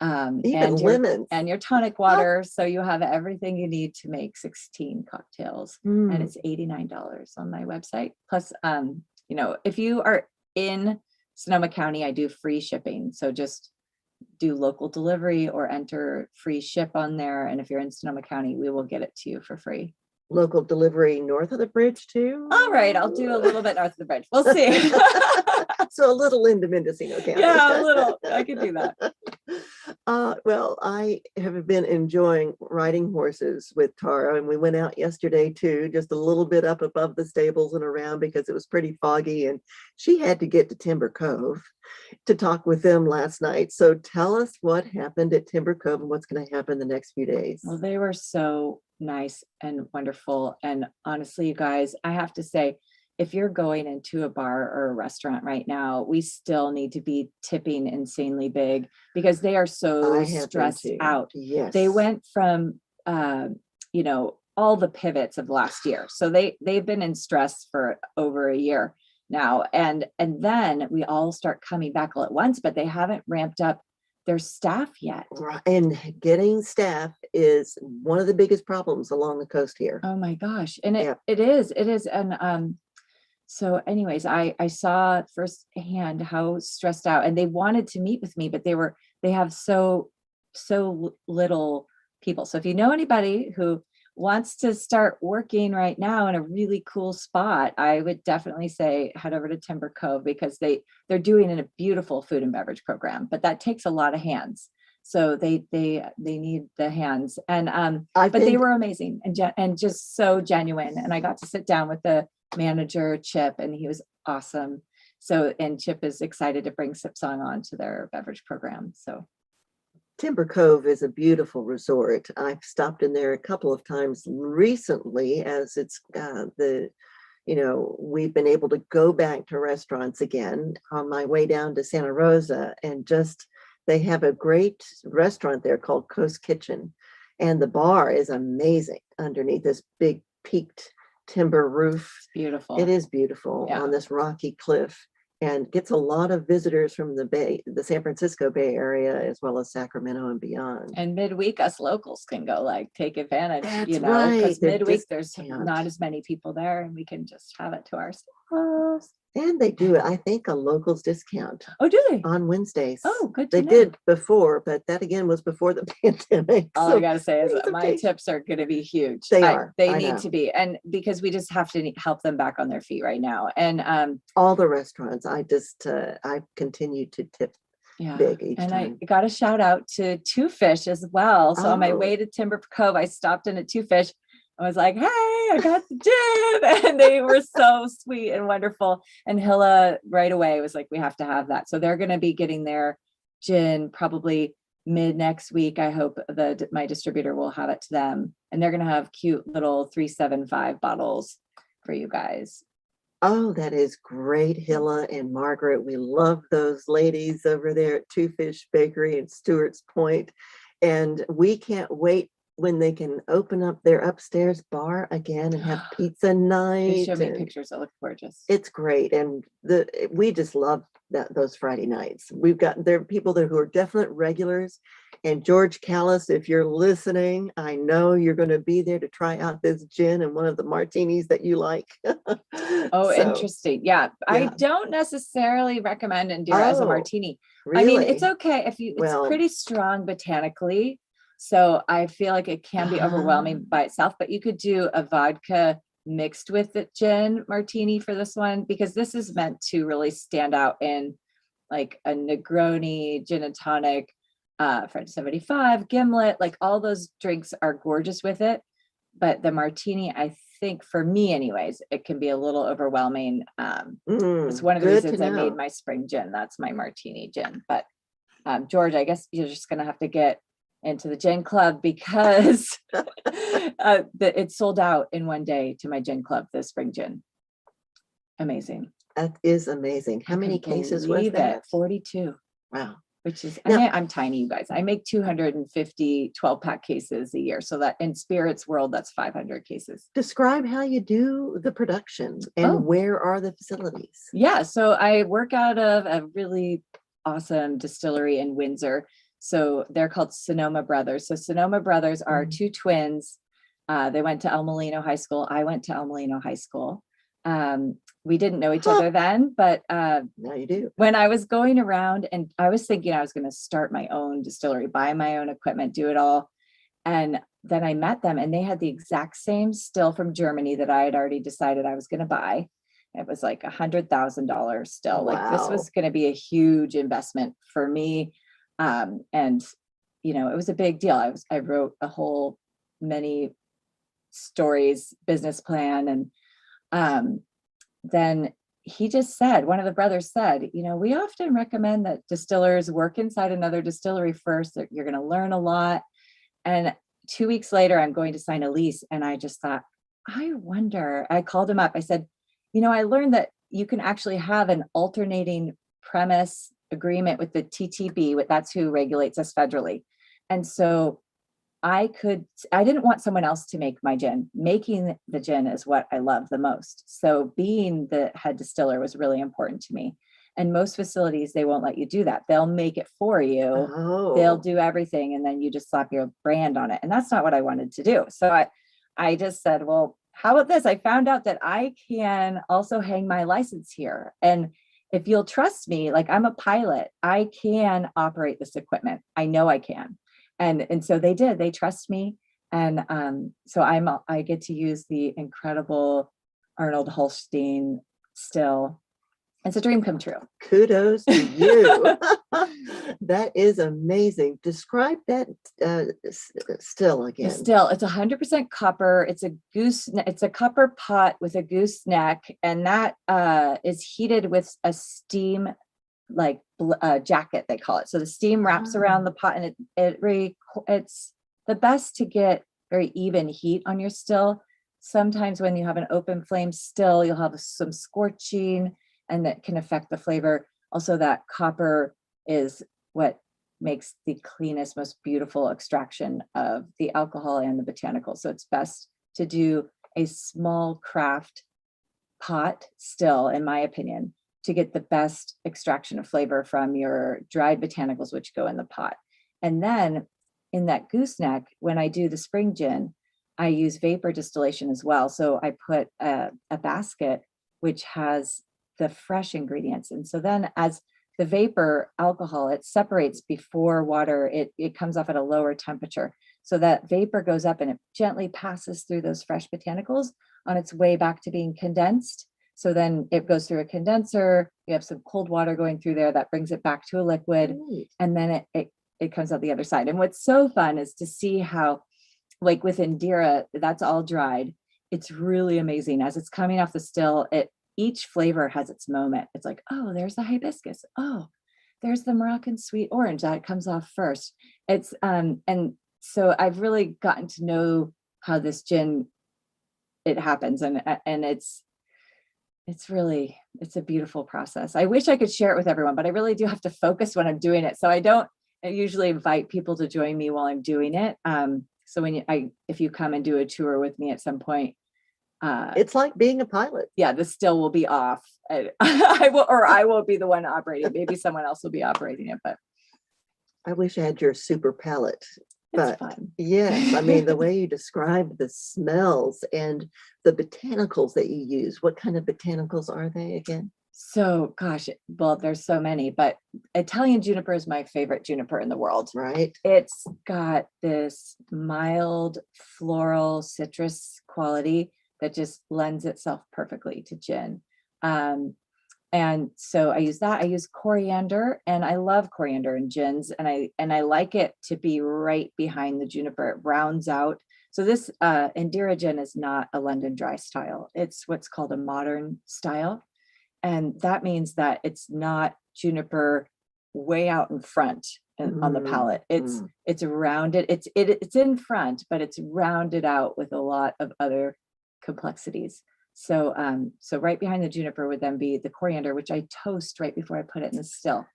S2: Even lemons.
S4: and your tonic water. So you have everything you need to make 16 cocktails. And
S2: Mm.
S4: it's $89 on my website. Plus, you know, if you are in Sonoma County, I do free shipping. So just do local delivery or enter free ship on there. And if you're in Sonoma County, we will get it to you for free.
S2: Local delivery north of the bridge too.
S4: All right, I'll do a little bit north of the bridge. We'll see.
S2: So a little into Mendocino County.
S4: Yeah, a little. I could do that.
S2: Well, I have been enjoying riding horses with Tara, and we went out yesterday too, just a little bit up above the stables and around because it was pretty foggy, and she had to get to Timber Cove to talk with them last night. So tell us what happened at Timber Cove and what's going to happen the next few days.
S4: Well, they were so nice and wonderful. And honestly, you guys, I have to say, if you're going into a bar or a restaurant right now, we still need to be tipping insanely big because they are so
S2: I have been
S4: stressed
S2: too.
S4: out.
S2: Yes.
S4: They went from, you know, all the pivots of last year. So they've been in stress for over a year now. And then we all start coming back all at once, but they haven't ramped up their staff yet.
S2: Right. And getting staff is one of the biggest problems along the coast here.
S4: Oh my gosh. And
S2: Yeah.
S4: it is. And so anyways, I saw firsthand how stressed out, and they wanted to meet with me, but they have so little people. So if you know anybody who wants to start working right now in a really cool spot, I would definitely say head over to Timber Cove because they're doing a beautiful food and beverage program, but that takes a lot of hands. So they need the hands, and but they were amazing and just so genuine. And I got to sit down with the manager, Chip, and he was awesome. So, and Chip is excited to bring Sipsong on to their beverage program. So
S2: Timber Cove is a beautiful resort. I've stopped in there a couple of times recently as it's we've been able to go back to restaurants again on my way down to Santa Rosa, and just they have a great restaurant there called Coast Kitchen, and the bar is amazing underneath this big peaked timber roof.
S4: it's beautiful.
S2: It is beautiful
S4: Yeah.
S2: on this rocky cliff, and gets a lot of visitors from the San Francisco Bay Area, as well as Sacramento and beyond.
S4: And midweek, us locals can go take advantage,
S2: That's
S4: because
S2: right. They're
S4: midweek there's
S2: discount.
S4: not as many people there, and we can just have it to ourselves.
S2: And they do, I think, a locals discount
S4: Oh, do they?
S2: on Wednesdays.
S4: Oh, good to
S2: They
S4: know.
S2: did before, but that again was before the pandemic.
S4: All
S2: So
S4: I gotta say is
S2: it's
S4: that my
S2: okay.
S4: tips are gonna be huge.
S2: They are.
S4: They
S2: I
S4: need
S2: know.
S4: to be, and because we just have to help them back on their feet right now. And
S2: all the restaurants, I continue to tip
S4: yeah,
S2: big each
S4: and
S2: time.
S4: I got a shout out to Two Fish as well. So on my
S2: Oh.
S4: way to Timber Cove, I stopped in at Two Fish. I was like, hey, I got the gin. And they were so sweet and wonderful. And Hilla right away was like, we have to have that. So they're going to be getting their gin probably mid next week. I hope my distributor will have it to them. And they're going to have cute little 375 bottles for you guys.
S2: Oh, that is great, Hilla and Margaret. We love those ladies over there at Two Fish Bakery in Stewart's Point. And we can't wait when they can open up their upstairs bar again and have pizza
S4: They
S2: night.
S4: show me
S2: and
S4: pictures that look gorgeous.
S2: It's great. And we just love those Friday nights. There are people there who are definite regulars. And George Callis, if you're listening, I know you're going to be there to try out this gin and one of the martinis that you like.
S4: Oh,
S2: So,
S4: interesting. Yeah. I
S2: yeah.
S4: don't necessarily recommend Indira as a
S2: Oh,
S4: martini.
S2: Really?
S4: I mean, it's okay if it's
S2: Well-
S4: pretty strong botanically. So I feel like it can be overwhelming by itself, but you could do a vodka mixed with the gin martini for this one, because this is meant to really stand out in like a Negroni, gin and tonic, French 75, gimlet, like all those drinks are gorgeous with it. But the martini, I think for me anyways, it can be a little overwhelming. It's one of the
S2: good to
S4: reasons I made
S2: know.
S4: my spring gin. That's my martini gin. But George, I guess you're just going to have to get into the gin club because it's sold out in one day to my gin club, the spring gin. Amazing.
S2: That is amazing. How
S4: I
S2: many
S4: couldn't
S2: cases was
S4: believe
S2: that?
S4: it. 42,
S2: Wow.
S4: which is,
S2: Now-
S4: I'm tiny, you guys. I make 250 12-pack cases a year. So that in spirits world, that's 500 cases.
S2: Describe how you do the production and
S4: Oh.
S2: where are the facilities?
S4: Yeah. So I work out of a really awesome distillery in Windsor. So they're called Sonoma brothers. So Sonoma brothers are two twins. They went to El Molino High School. I went to El Molino High School. We didn't know each other then, but
S2: Now you do.
S4: when I was going around and I was thinking I was going to start my own distillery, buy my own equipment, do it all. And then I met them and they had the exact same still from Germany that I had already decided I was going to buy. It was like $100,000 still. Like this
S2: Wow.
S4: was going to be a huge investment for me. And you know, it was a big deal. I wrote a whole many stories, business plan. And then he just said, one of the brothers said, you know, we often recommend that distillers work inside another distillery first. That you're going to learn a lot. And 2 weeks later, I'm going to sign a lease. And I just thought, I wonder, I called him up. I said, you know, I learned that you can actually have an alternating premise agreement with the TTB. That's who regulates us federally. And so I didn't want someone else to make my gin. Making the gin is what I love the most. So being the head distiller was really important to me. And most facilities, they won't let you do that. They'll make it for you.
S2: Oh.
S4: They'll do everything. And then you just slap your brand on it. And that's not what I wanted to do. So I just said, well, how about this? I found out that I can also hang my license here. And if you'll trust me, like I'm a pilot, I can operate this equipment. I know I can. And so they did, they trust me. And so I get to use the incredible Arnold Holstein still. It's a dream come true.
S2: Kudos to you. That is amazing. Describe that still again.
S4: Still, it's 100% copper. It's a copper pot with a gooseneck, and that is heated with a steam jacket, they call it. So the steam wraps around the pot, and it's the best to get very even heat on your still. Sometimes when you have an open flame still, you'll have some scorching, and that can affect the flavor. Also, that copper is what makes the cleanest, most beautiful extraction of the alcohol and the botanicals. So it's best to do a small craft pot still, in my opinion, to get the best extraction of flavor from your dried botanicals, which go in the pot. And then in that gooseneck, when I do the spring gin, I use vapor distillation as well. So I put a basket which has the fresh ingredients. And so then as the vapor alcohol, it separates before water, it comes off at a lower temperature. So that vapor goes up and it gently passes through those fresh botanicals on its way back to being condensed. So then it goes through a condenser, you have some cold water going through there that brings it back to a liquid, and then it comes out the other side. And what's so fun is to see how, like with Indira, that's all dried. It's really amazing. As it's coming off the still, each flavor has its moment. It's like, oh, there's the hibiscus. Oh, there's the Moroccan sweet orange that comes off first. It's and so I've really gotten to know how this gin, it happens, and it's a beautiful process. I wish I could share it with everyone, but I really do have to focus when I'm doing it. So I usually invite people to join me while I'm doing it. So if you come and do a tour with me at some point,
S2: it's like being a pilot.
S4: Yeah, the still will be off. I will be the one operating. Maybe someone else will be operating it, but
S2: I wish I had your super palate.
S4: it's fun.
S2: Yes, I mean, the way you described the smells and the botanicals that you use, what kind of botanicals are they again?
S4: So, gosh, well, there's so many, but Italian juniper is my favorite juniper in the world.
S2: Right.
S4: It's got this mild floral citrus quality that just lends itself perfectly to gin. And so I use that. I use coriander, and I love coriander in gins, and I like it to be right behind the juniper. It rounds out. So this Indira gin is not a London dry style. It's what's called a modern style. And that means that it's not juniper way out in front on the palate. It's rounded. It's in front, but it's rounded out with a lot of other complexities. So right behind the juniper would then be the coriander, which I toast right before I put it in the still.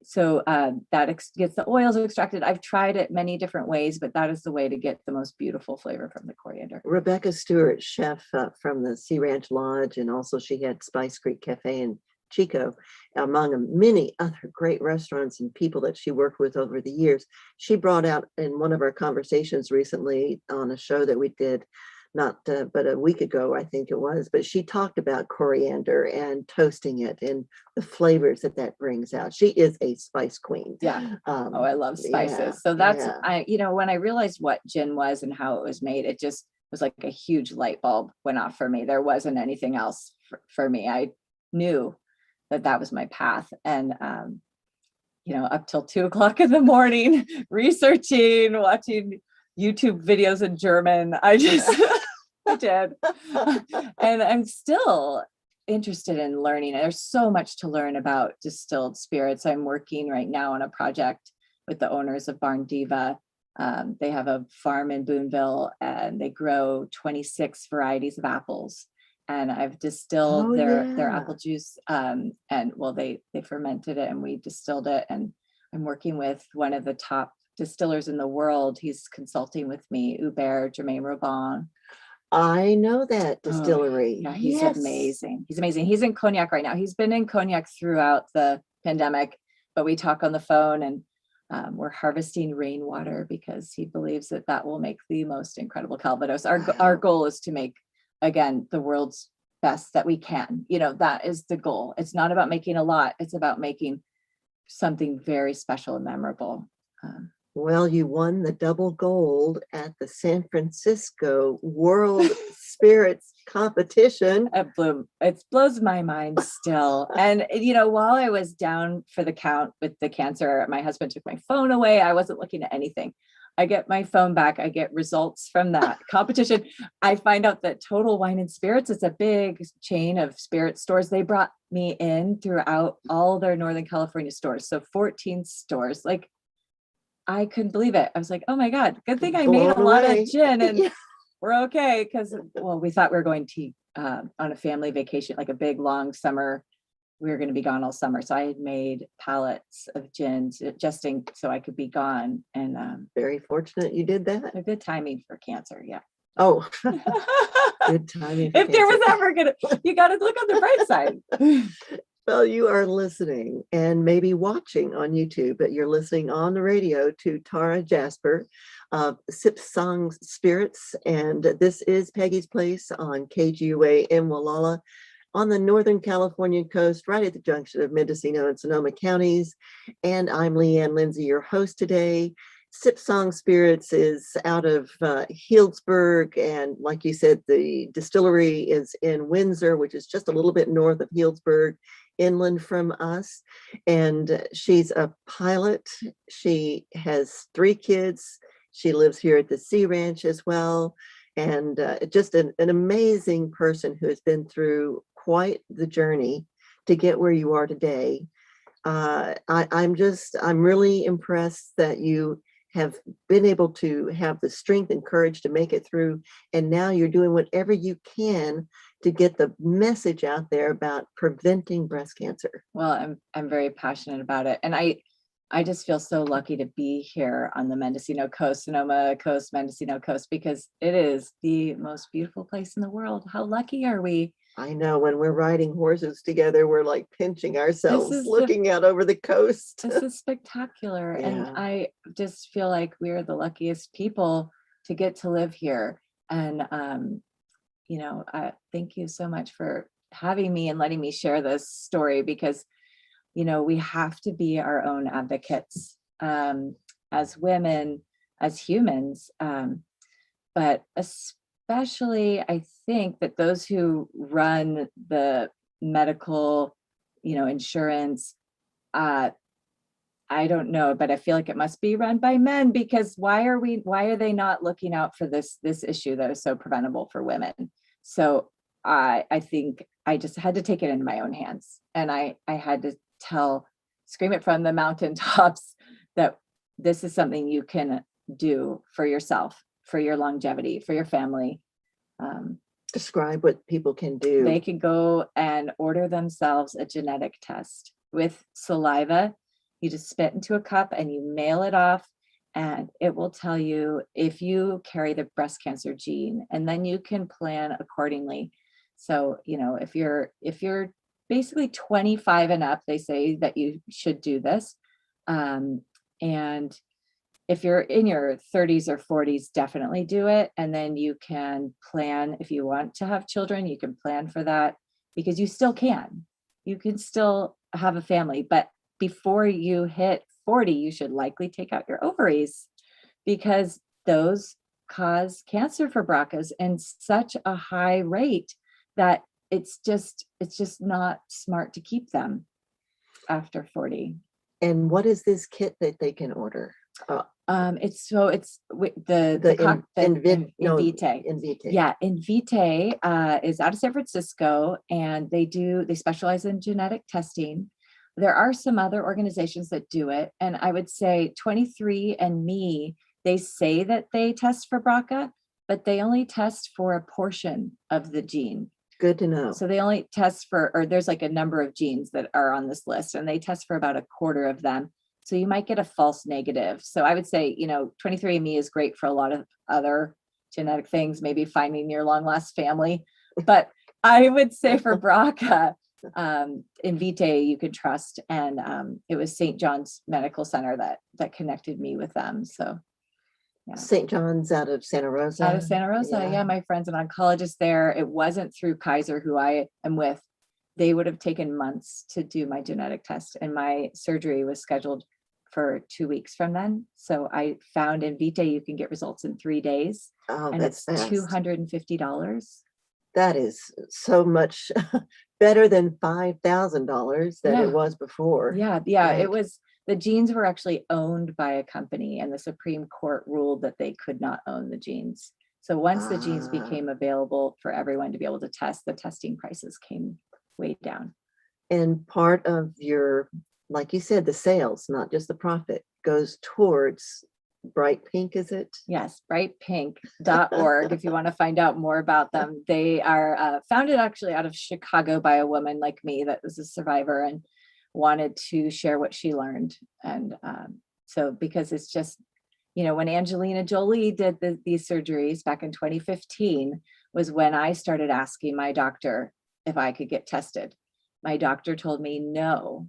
S4: So that gets the oils extracted. I've tried it many different ways, but that is the way to get the most beautiful flavor from the coriander.
S2: Rebecca Stewart, chef from the Sea Ranch Lodge, and also she had Spice Creek Cafe in Chico, among many other great restaurants and people that she worked with over the years. She brought out in one of our conversations recently on a show that we did, not but a week ago, I think it was, but she talked about coriander and toasting it and the flavors that that brings out. She is a spice queen.
S4: Yeah.
S2: Oh,
S4: I love spices.
S2: yeah,
S4: So that's,
S2: yeah.
S4: when I realized what gin was and how it was made, it just was like a huge light bulb went off for me. There wasn't anything else for me. I knew that was my path. And, up till 2 o'clock in the morning, researching, watching YouTube videos in German. I did. And I'm still interested in learning. There's so much to learn about distilled spirits. I'm working right now on a project with the owners of Barn Diva. They have a farm in Boonville and they grow 26 varieties of apples. And I've distilled their apple juice. They fermented it and we distilled it. And I'm working with one of the top distillers in the world. He's consulting with me, Hubert Germain Robin.
S2: I know that distillery.
S4: Yeah, he's amazing. He's amazing. He's in Cognac right now. He's been in Cognac throughout the pandemic, but we talk on the phone and we're harvesting rainwater because he believes that will make the most incredible Calvados. Our goal is to make, again, the world's best that we can. That is the goal. It's not about making a lot. It's about making something very special and memorable.
S2: Well, you won the double gold at the San Francisco World Spirits Competition.
S4: It blows my mind still. And, while I was down for the count with the cancer, my husband took my phone away. I wasn't looking at anything. I get my phone back. I get results from that competition. I find out that Total Wine and Spirits is a big chain of spirit stores. They brought me in throughout all their Northern California stores. So 14 stores. Like, I couldn't believe it. I was like, oh my God, good thing I made a lot of gin and we're okay. Because, we thought we were going to on a family vacation, like a big long summer. We were going to be gone all summer. So I had made pallets of gins so I could be gone. And
S2: very fortunate you did that.
S4: A good timing for cancer. Yeah.
S2: Oh, good timing.
S4: If there was ever you got to look on the bright side.
S2: Well, you are listening and maybe watching on YouTube, but you're listening on the radio to Tara Jasper of Sipsong Spirits. And this is Peggy's Place on KGUA in Wallala on the Northern California coast, right at the junction of Mendocino and Sonoma counties. And I'm Leanne Lindsay, your host today. Sipsong Spirits is out of Healdsburg. And like you said, the distillery is in Windsor, which is just a little bit north of Healdsburg, inland from us. And she's a pilot. She has 3 kids. She lives here at the Sea Ranch as well. And just an amazing person who has been through quite the journey to get where you are today. I'm really impressed that you have been able to have the strength and courage to make it through. And now you're doing whatever you can to get the message out there about preventing breast cancer.
S4: Well, I'm very passionate about it. And I just feel so lucky to be here on the Mendocino coast, Sonoma coast, Mendocino coast, because it is the most beautiful place in the world. How lucky are we?
S2: I know, when we're riding horses together, we're like pinching ourselves, looking out over the coast.
S4: This is spectacular.
S2: Yeah.
S4: And I just feel like we're the luckiest people to get to live here. And, thank you so much for having me and letting me share this story, because, we have to be our own advocates as women, as humans, but especially I think that those who run the medical, insurance, I don't know, but I feel like it must be run by men, because why are they not looking out for this issue that is so preventable for women? So I think I just had to take it into my own hands, and I had to scream it from the mountaintops that this is something you can do for yourself, for your longevity, for your family.
S2: Describe what people can do.
S4: They can go and order themselves a genetic test with saliva. You just spit into a cup and you mail it off, and it will tell you if you carry the breast cancer gene, and then you can plan accordingly. So, if you're basically 25 and up, they say that you should do this. And if you're in your 30s or 40s, definitely do it. And then you can plan, if you want to have children, you can plan for that, because you still can. You can still have a family, but before you hit 40, you should likely take out your ovaries, because those cause cancer for BRCAs in such a high rate that it's just not smart to keep them after 40.
S2: And what is this kit that they can order?
S4: It's the Invitae.
S2: Invitae.
S4: Yeah, Invitae is out of San Francisco, and they specialize in genetic testing. There are some other organizations that do it, and I would say 23andMe, they say that they test for BRCA, but they only test for a portion of the gene.
S2: Good to know.
S4: So they only test for, or there's like a number of genes that are on this list, and they test for about a quarter of them. So you might get a false negative. So I would say, 23andMe is great for a lot of other genetic things, maybe finding your long lost family. But I would say for BRCA, Invitae you can trust. And it was St. John's Medical Center that connected me with them. So yeah.
S2: St. John's out of Santa Rosa.
S4: Out of Santa Rosa. Yeah. My friend's an oncologist there. It wasn't through Kaiser, who I am with. They would have taken months to do my genetic test, and my surgery was scheduled for 2 weeks from then. So I found Invitae, you can get results in 3 days.
S2: Oh,
S4: and
S2: that's
S4: it's
S2: fast.
S4: $250.
S2: That is so much better than $5,000 that it was before.
S4: Yeah.
S2: Right.
S4: It was, the genes were actually owned by a company, and the Supreme Court ruled that they could not own the genes. So once the genes became available for everyone to be able to test, the testing prices came way down.
S2: And part of your, like you said, the sales, not just the profit, goes towards Bright Pink, is it?
S4: Yes, brightpink.org. If you want to find out more about them. They are founded actually out of Chicago by a woman like me that was a survivor and wanted to share what she learned. And so because it's just, when Angelina Jolie did these surgeries back in 2015 was when I started asking my doctor if I could get tested. My doctor told me no,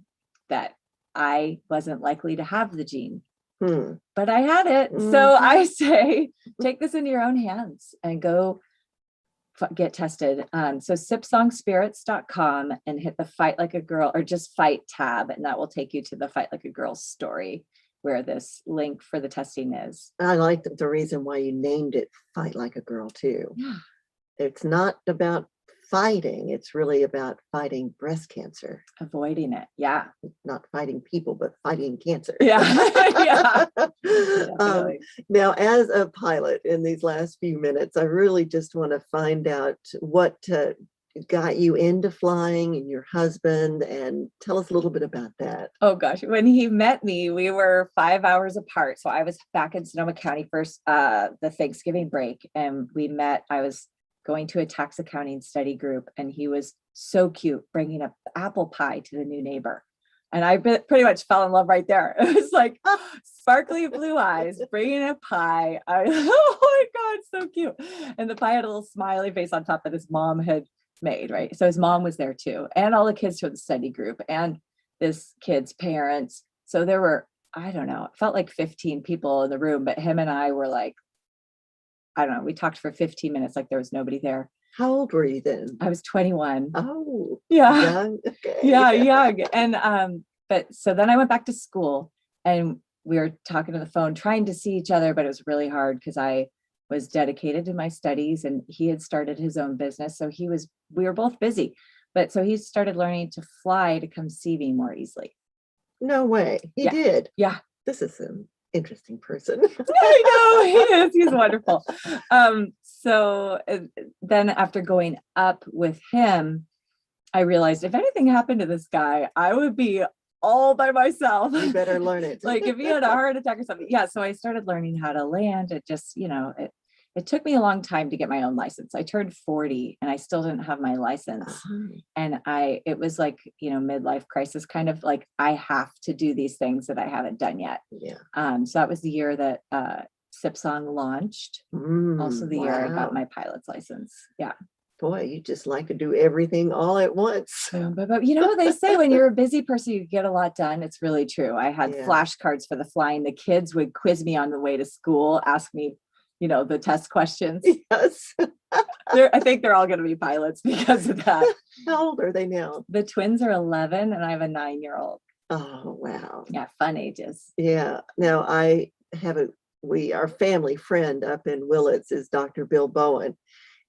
S4: that I wasn't likely to have the gene. But I had it. So I say, take this into your own hands and go get tested. So sipsongspirits.com and hit the Fight Like a Girl, or just Fight tab, and that will take you to the Fight Like a Girl story where this link for the testing is.
S2: I like the reason why you named it Fight Like a Girl too.
S4: Yeah.
S2: It's not about fighting, it's really about fighting breast cancer.
S4: Avoiding it. Yeah.
S2: Not fighting people, but fighting cancer.
S4: Yeah. Yeah. Definitely.
S2: Now, as a pilot in these last few minutes, I really just want to find out what got you into flying, and your husband, and tell us a little bit about that.
S4: Oh gosh, when he met me, we were 5 hours apart. So I was back in Sonoma County for the Thanksgiving break, and we met. I was going to a tax accounting study group, and he was so cute, bringing up apple pie to the new neighbor. And I pretty much fell in love right there. It was like sparkly blue eyes, bringing a pie. Oh my God, so cute. And the pie had a little smiley face on top that his mom had made, right? So his mom was there too, and all the kids from the study group, and this kid's parents. So there were, I don't know, it felt like 15 people in the room, but him and I were like, I don't know, we talked for 15 minutes like there was nobody there.
S2: How old were you then?
S4: I was 21.
S2: Oh,
S4: yeah.
S2: Young. Okay.
S4: Yeah, young. And but so then I went back to school, and we were talking on the phone, trying to see each other, but it was really hard because I was dedicated to my studies, and he had started his own business. So we were both busy, but so he started learning to fly to come see me more easily.
S2: No way. He did.
S4: Yeah.
S2: This is an interesting person.
S4: I know, he is. He's wonderful. So then after going up with him, I realized if anything happened to this guy, I would be all by myself.
S2: You better learn it.
S4: Like if he had a heart attack or something. Yeah. So I started learning how to land. It just, it took me a long time to get my own license. I turned 40 and I still didn't have my license. And it was like, midlife crisis, kind of like, I have to do these things that I haven't done yet.
S2: Yeah.
S4: So that was the year that Sipsong launched. Also the year I got my pilot's license. Yeah.
S2: Boy, you just like to do everything all at once.
S4: But you know, they say when you're a busy person, you get a lot done. It's really true. I had
S2: Yeah.
S4: flashcards for the flying. The kids would quiz me on the way to school, ask me, you know, the test questions.
S2: Yes.
S4: I think they're all going to be pilots because of that.
S2: How old are they now?
S4: The twins are 11 and I have a 9-year-old.
S2: Oh, wow.
S4: Yeah, fun ages.
S2: Yeah. Now I have our family friend up in Willits is Dr. Bill Bowen.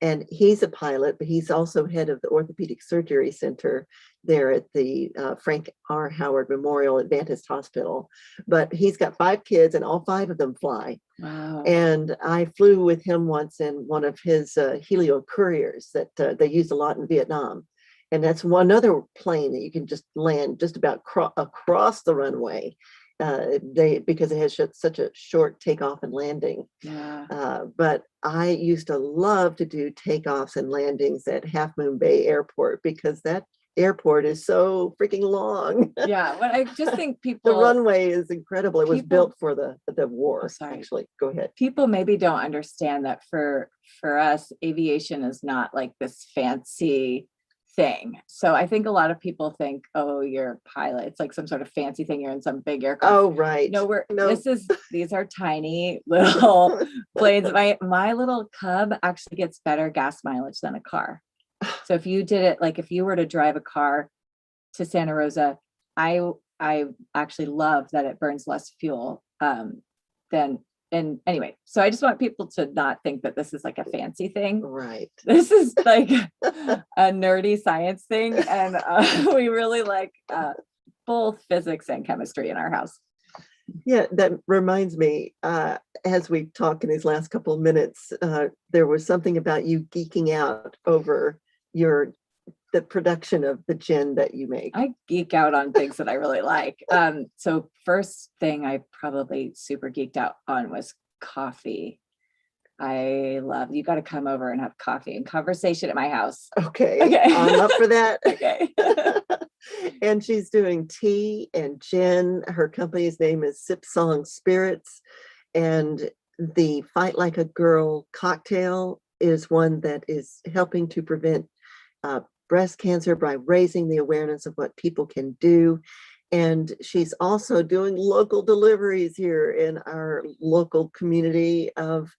S2: And he's a pilot, but he's also head of the Orthopedic Surgery Center there at the Frank R. Howard Memorial Adventist Hospital. But he's got 5 kids and all 5 of them fly.
S4: Wow.
S2: And I flew with him once in one of his Helio Couriers that they used a lot in Vietnam. And that's one other plane that you can just land just about across the runway. Because it has such a short takeoff and landing.
S4: Yeah.
S2: But I used to love to do takeoffs and landings at Half Moon Bay Airport because that airport is so freaking long.
S4: Yeah. Well, I just think
S2: The
S4: people,
S2: runway is incredible. It was
S4: people-
S2: built for the war.
S4: Oh, sorry.
S2: Actually, go ahead.
S4: people maybe don't understand that for us, aviation is not like this fancy thing. So I think a lot of people think, oh, you're a pilot. It's like some sort of fancy thing. You're in some big aircraft.
S2: Oh, right.
S4: No,
S2: No.
S4: these are tiny little planes. My little Cub actually gets better gas mileage than a car. So if you did it, like if you were to drive a car to Santa Rosa, I actually love that it burns less fuel and anyway, so I just want people to not think that this is like a fancy thing.
S2: Right.
S4: This is like a nerdy science thing. And we really like both physics and chemistry in our house.
S2: Yeah, that reminds me, as we talk in these last couple of minutes, there was something about you geeking out over the production of the gin that you make.
S4: I geek out on things that I really like. So first thing I probably super geeked out on was coffee. I love, you got to come over and have coffee and conversation at my house.
S2: Okay.
S4: Okay.
S2: I'm up for that.
S4: Okay.
S2: And she's doing tea and gin. Her company's name is Sipsong Spirits. And the Fight Like a Girl cocktail is one that is helping to prevent breast cancer by raising the awareness of what people can do. And she's also doing local deliveries here in our local community of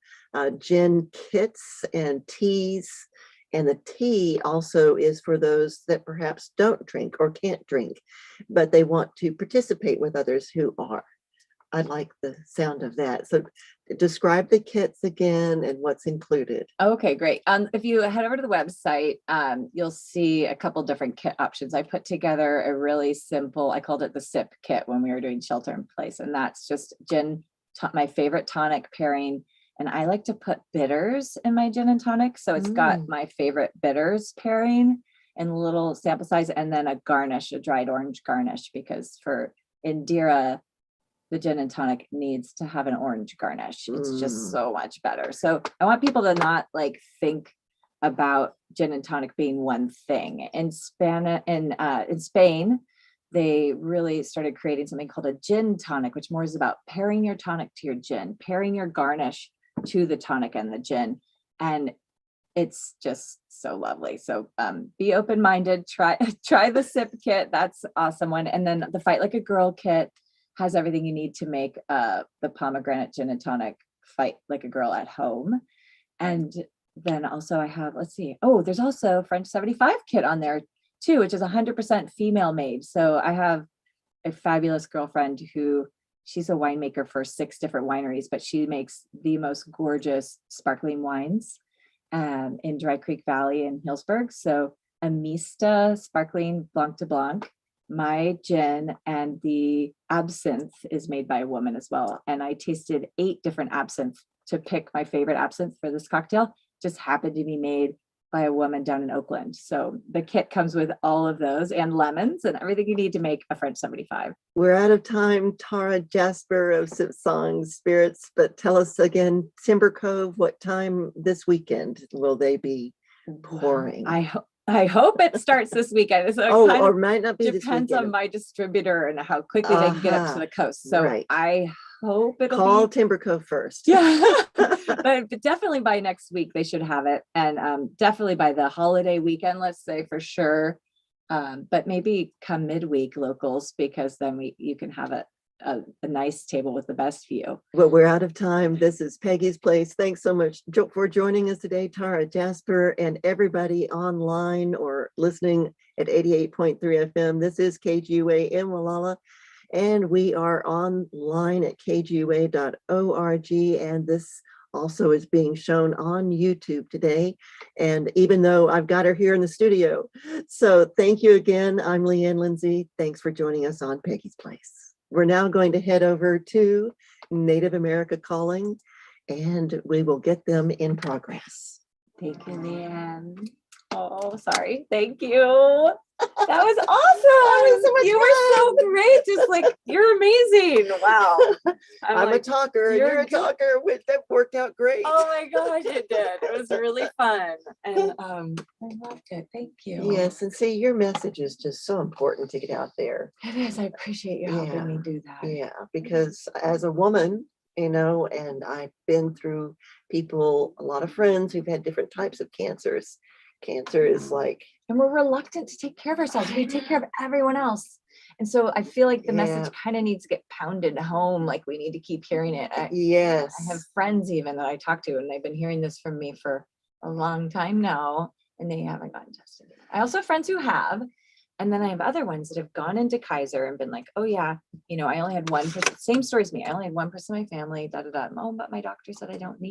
S2: gin kits and teas. And the tea also is for those that perhaps don't drink or can't drink, but they want to participate with others who are. I like the sound of that. So describe the kits again and what's included.
S4: Okay, great. If you head over to the website, you'll see a couple different kit options. I put together a really simple, I called it the SIP kit when we were doing shelter in place. And that's just gin, my favorite tonic pairing. And I like to put bitters in my gin and tonic. So it's got my favorite bitters pairing and little sample size, and then a garnish, a dried orange garnish, because for Indira, the gin and tonic needs to have an orange garnish. It's just so much better. So I want people to not like think about gin and tonic being one thing. In Spain, they really started creating something called a gin tonic, which more is about pairing your tonic to your gin, pairing your garnish to the tonic and the gin. And it's just so lovely. So be open-minded, try the SIP kit. That's an awesome one. And then the Fight Like a Girl kit has everything you need to make the pomegranate gin and tonic Fight Like a Girl at home. And then also I have, let's see, there's also French 75 kit on there too, which is 100% female made. So I have a fabulous girlfriend who, she's a winemaker for 6 different wineries, but she makes the most gorgeous sparkling wines in Dry Creek Valley in Healdsburg. So Amista Sparkling Blanc de Blanc, my gin, and the absinthe is made by a woman as well. And I tasted 8 different absinthe to pick my favorite absinthe for this cocktail. Just happened to be made by a woman down in Oakland. So the kit comes with all of those and lemons and everything you need to make a French 75.
S2: We're out of time. Tara Jasper of Sipsong Spirits, but tell us again, Timber Cove, what time this weekend will they be pouring?
S4: I hope it starts this weekend. So
S2: or might not be this
S4: depends on
S2: weekend.
S4: my distributor and how quickly they can get up to the coast. So
S2: right.
S4: I hope it'll
S2: Call
S4: be.
S2: Timber Cove first.
S4: Yeah, but definitely by next week they should have it, and definitely by the holiday weekend, let's say for sure. But maybe come midweek locals, because then you can have a nice table with the best view.
S2: Well, we're out of time. This is Peggy's Place. Thanks so much for joining us today, Tara, Jasper, and everybody online or listening at 88.3 FM. This is KGUA in Wallala, and we are online at kgua.org. And this also is being shown on YouTube today. And even though I've got her here in the studio. So thank you again. I'm Leanne Lindsay. Thanks for joining us on Peggy's Place. We're now going to head over to Native America Calling, and we will get them in progress.
S4: Thank you, Leanne. Oh, sorry. Thank you. That was awesome.
S2: so much
S4: You were so great. Just like, you're amazing. Wow.
S2: I'm
S4: like,
S2: a talker, and you're a
S4: good.
S2: talker. That worked out great.
S4: Oh my gosh, it did. It was really fun. And I loved it. Thank you.
S2: Yes, and see, your message is just so important to get out there.
S4: It is. I appreciate you helping me do that.
S2: Yeah, because as a woman, and I've been through a lot of friends who've had different types of cancers. Cancer is like,
S4: And we're reluctant to take care of ourselves. We take care of everyone else. And so I feel like the message kind of needs to get pounded home. Like, we need to keep hearing it.
S2: yes.
S4: I have friends even that I talk to, and they've been hearing this from me for a long time now, and they haven't gotten tested. I also have friends who have, and then I have other ones that have gone into Kaiser and been like, oh yeah, I only had one person, same story as me. I only had one person in my family, Oh, but my doctor said I don't need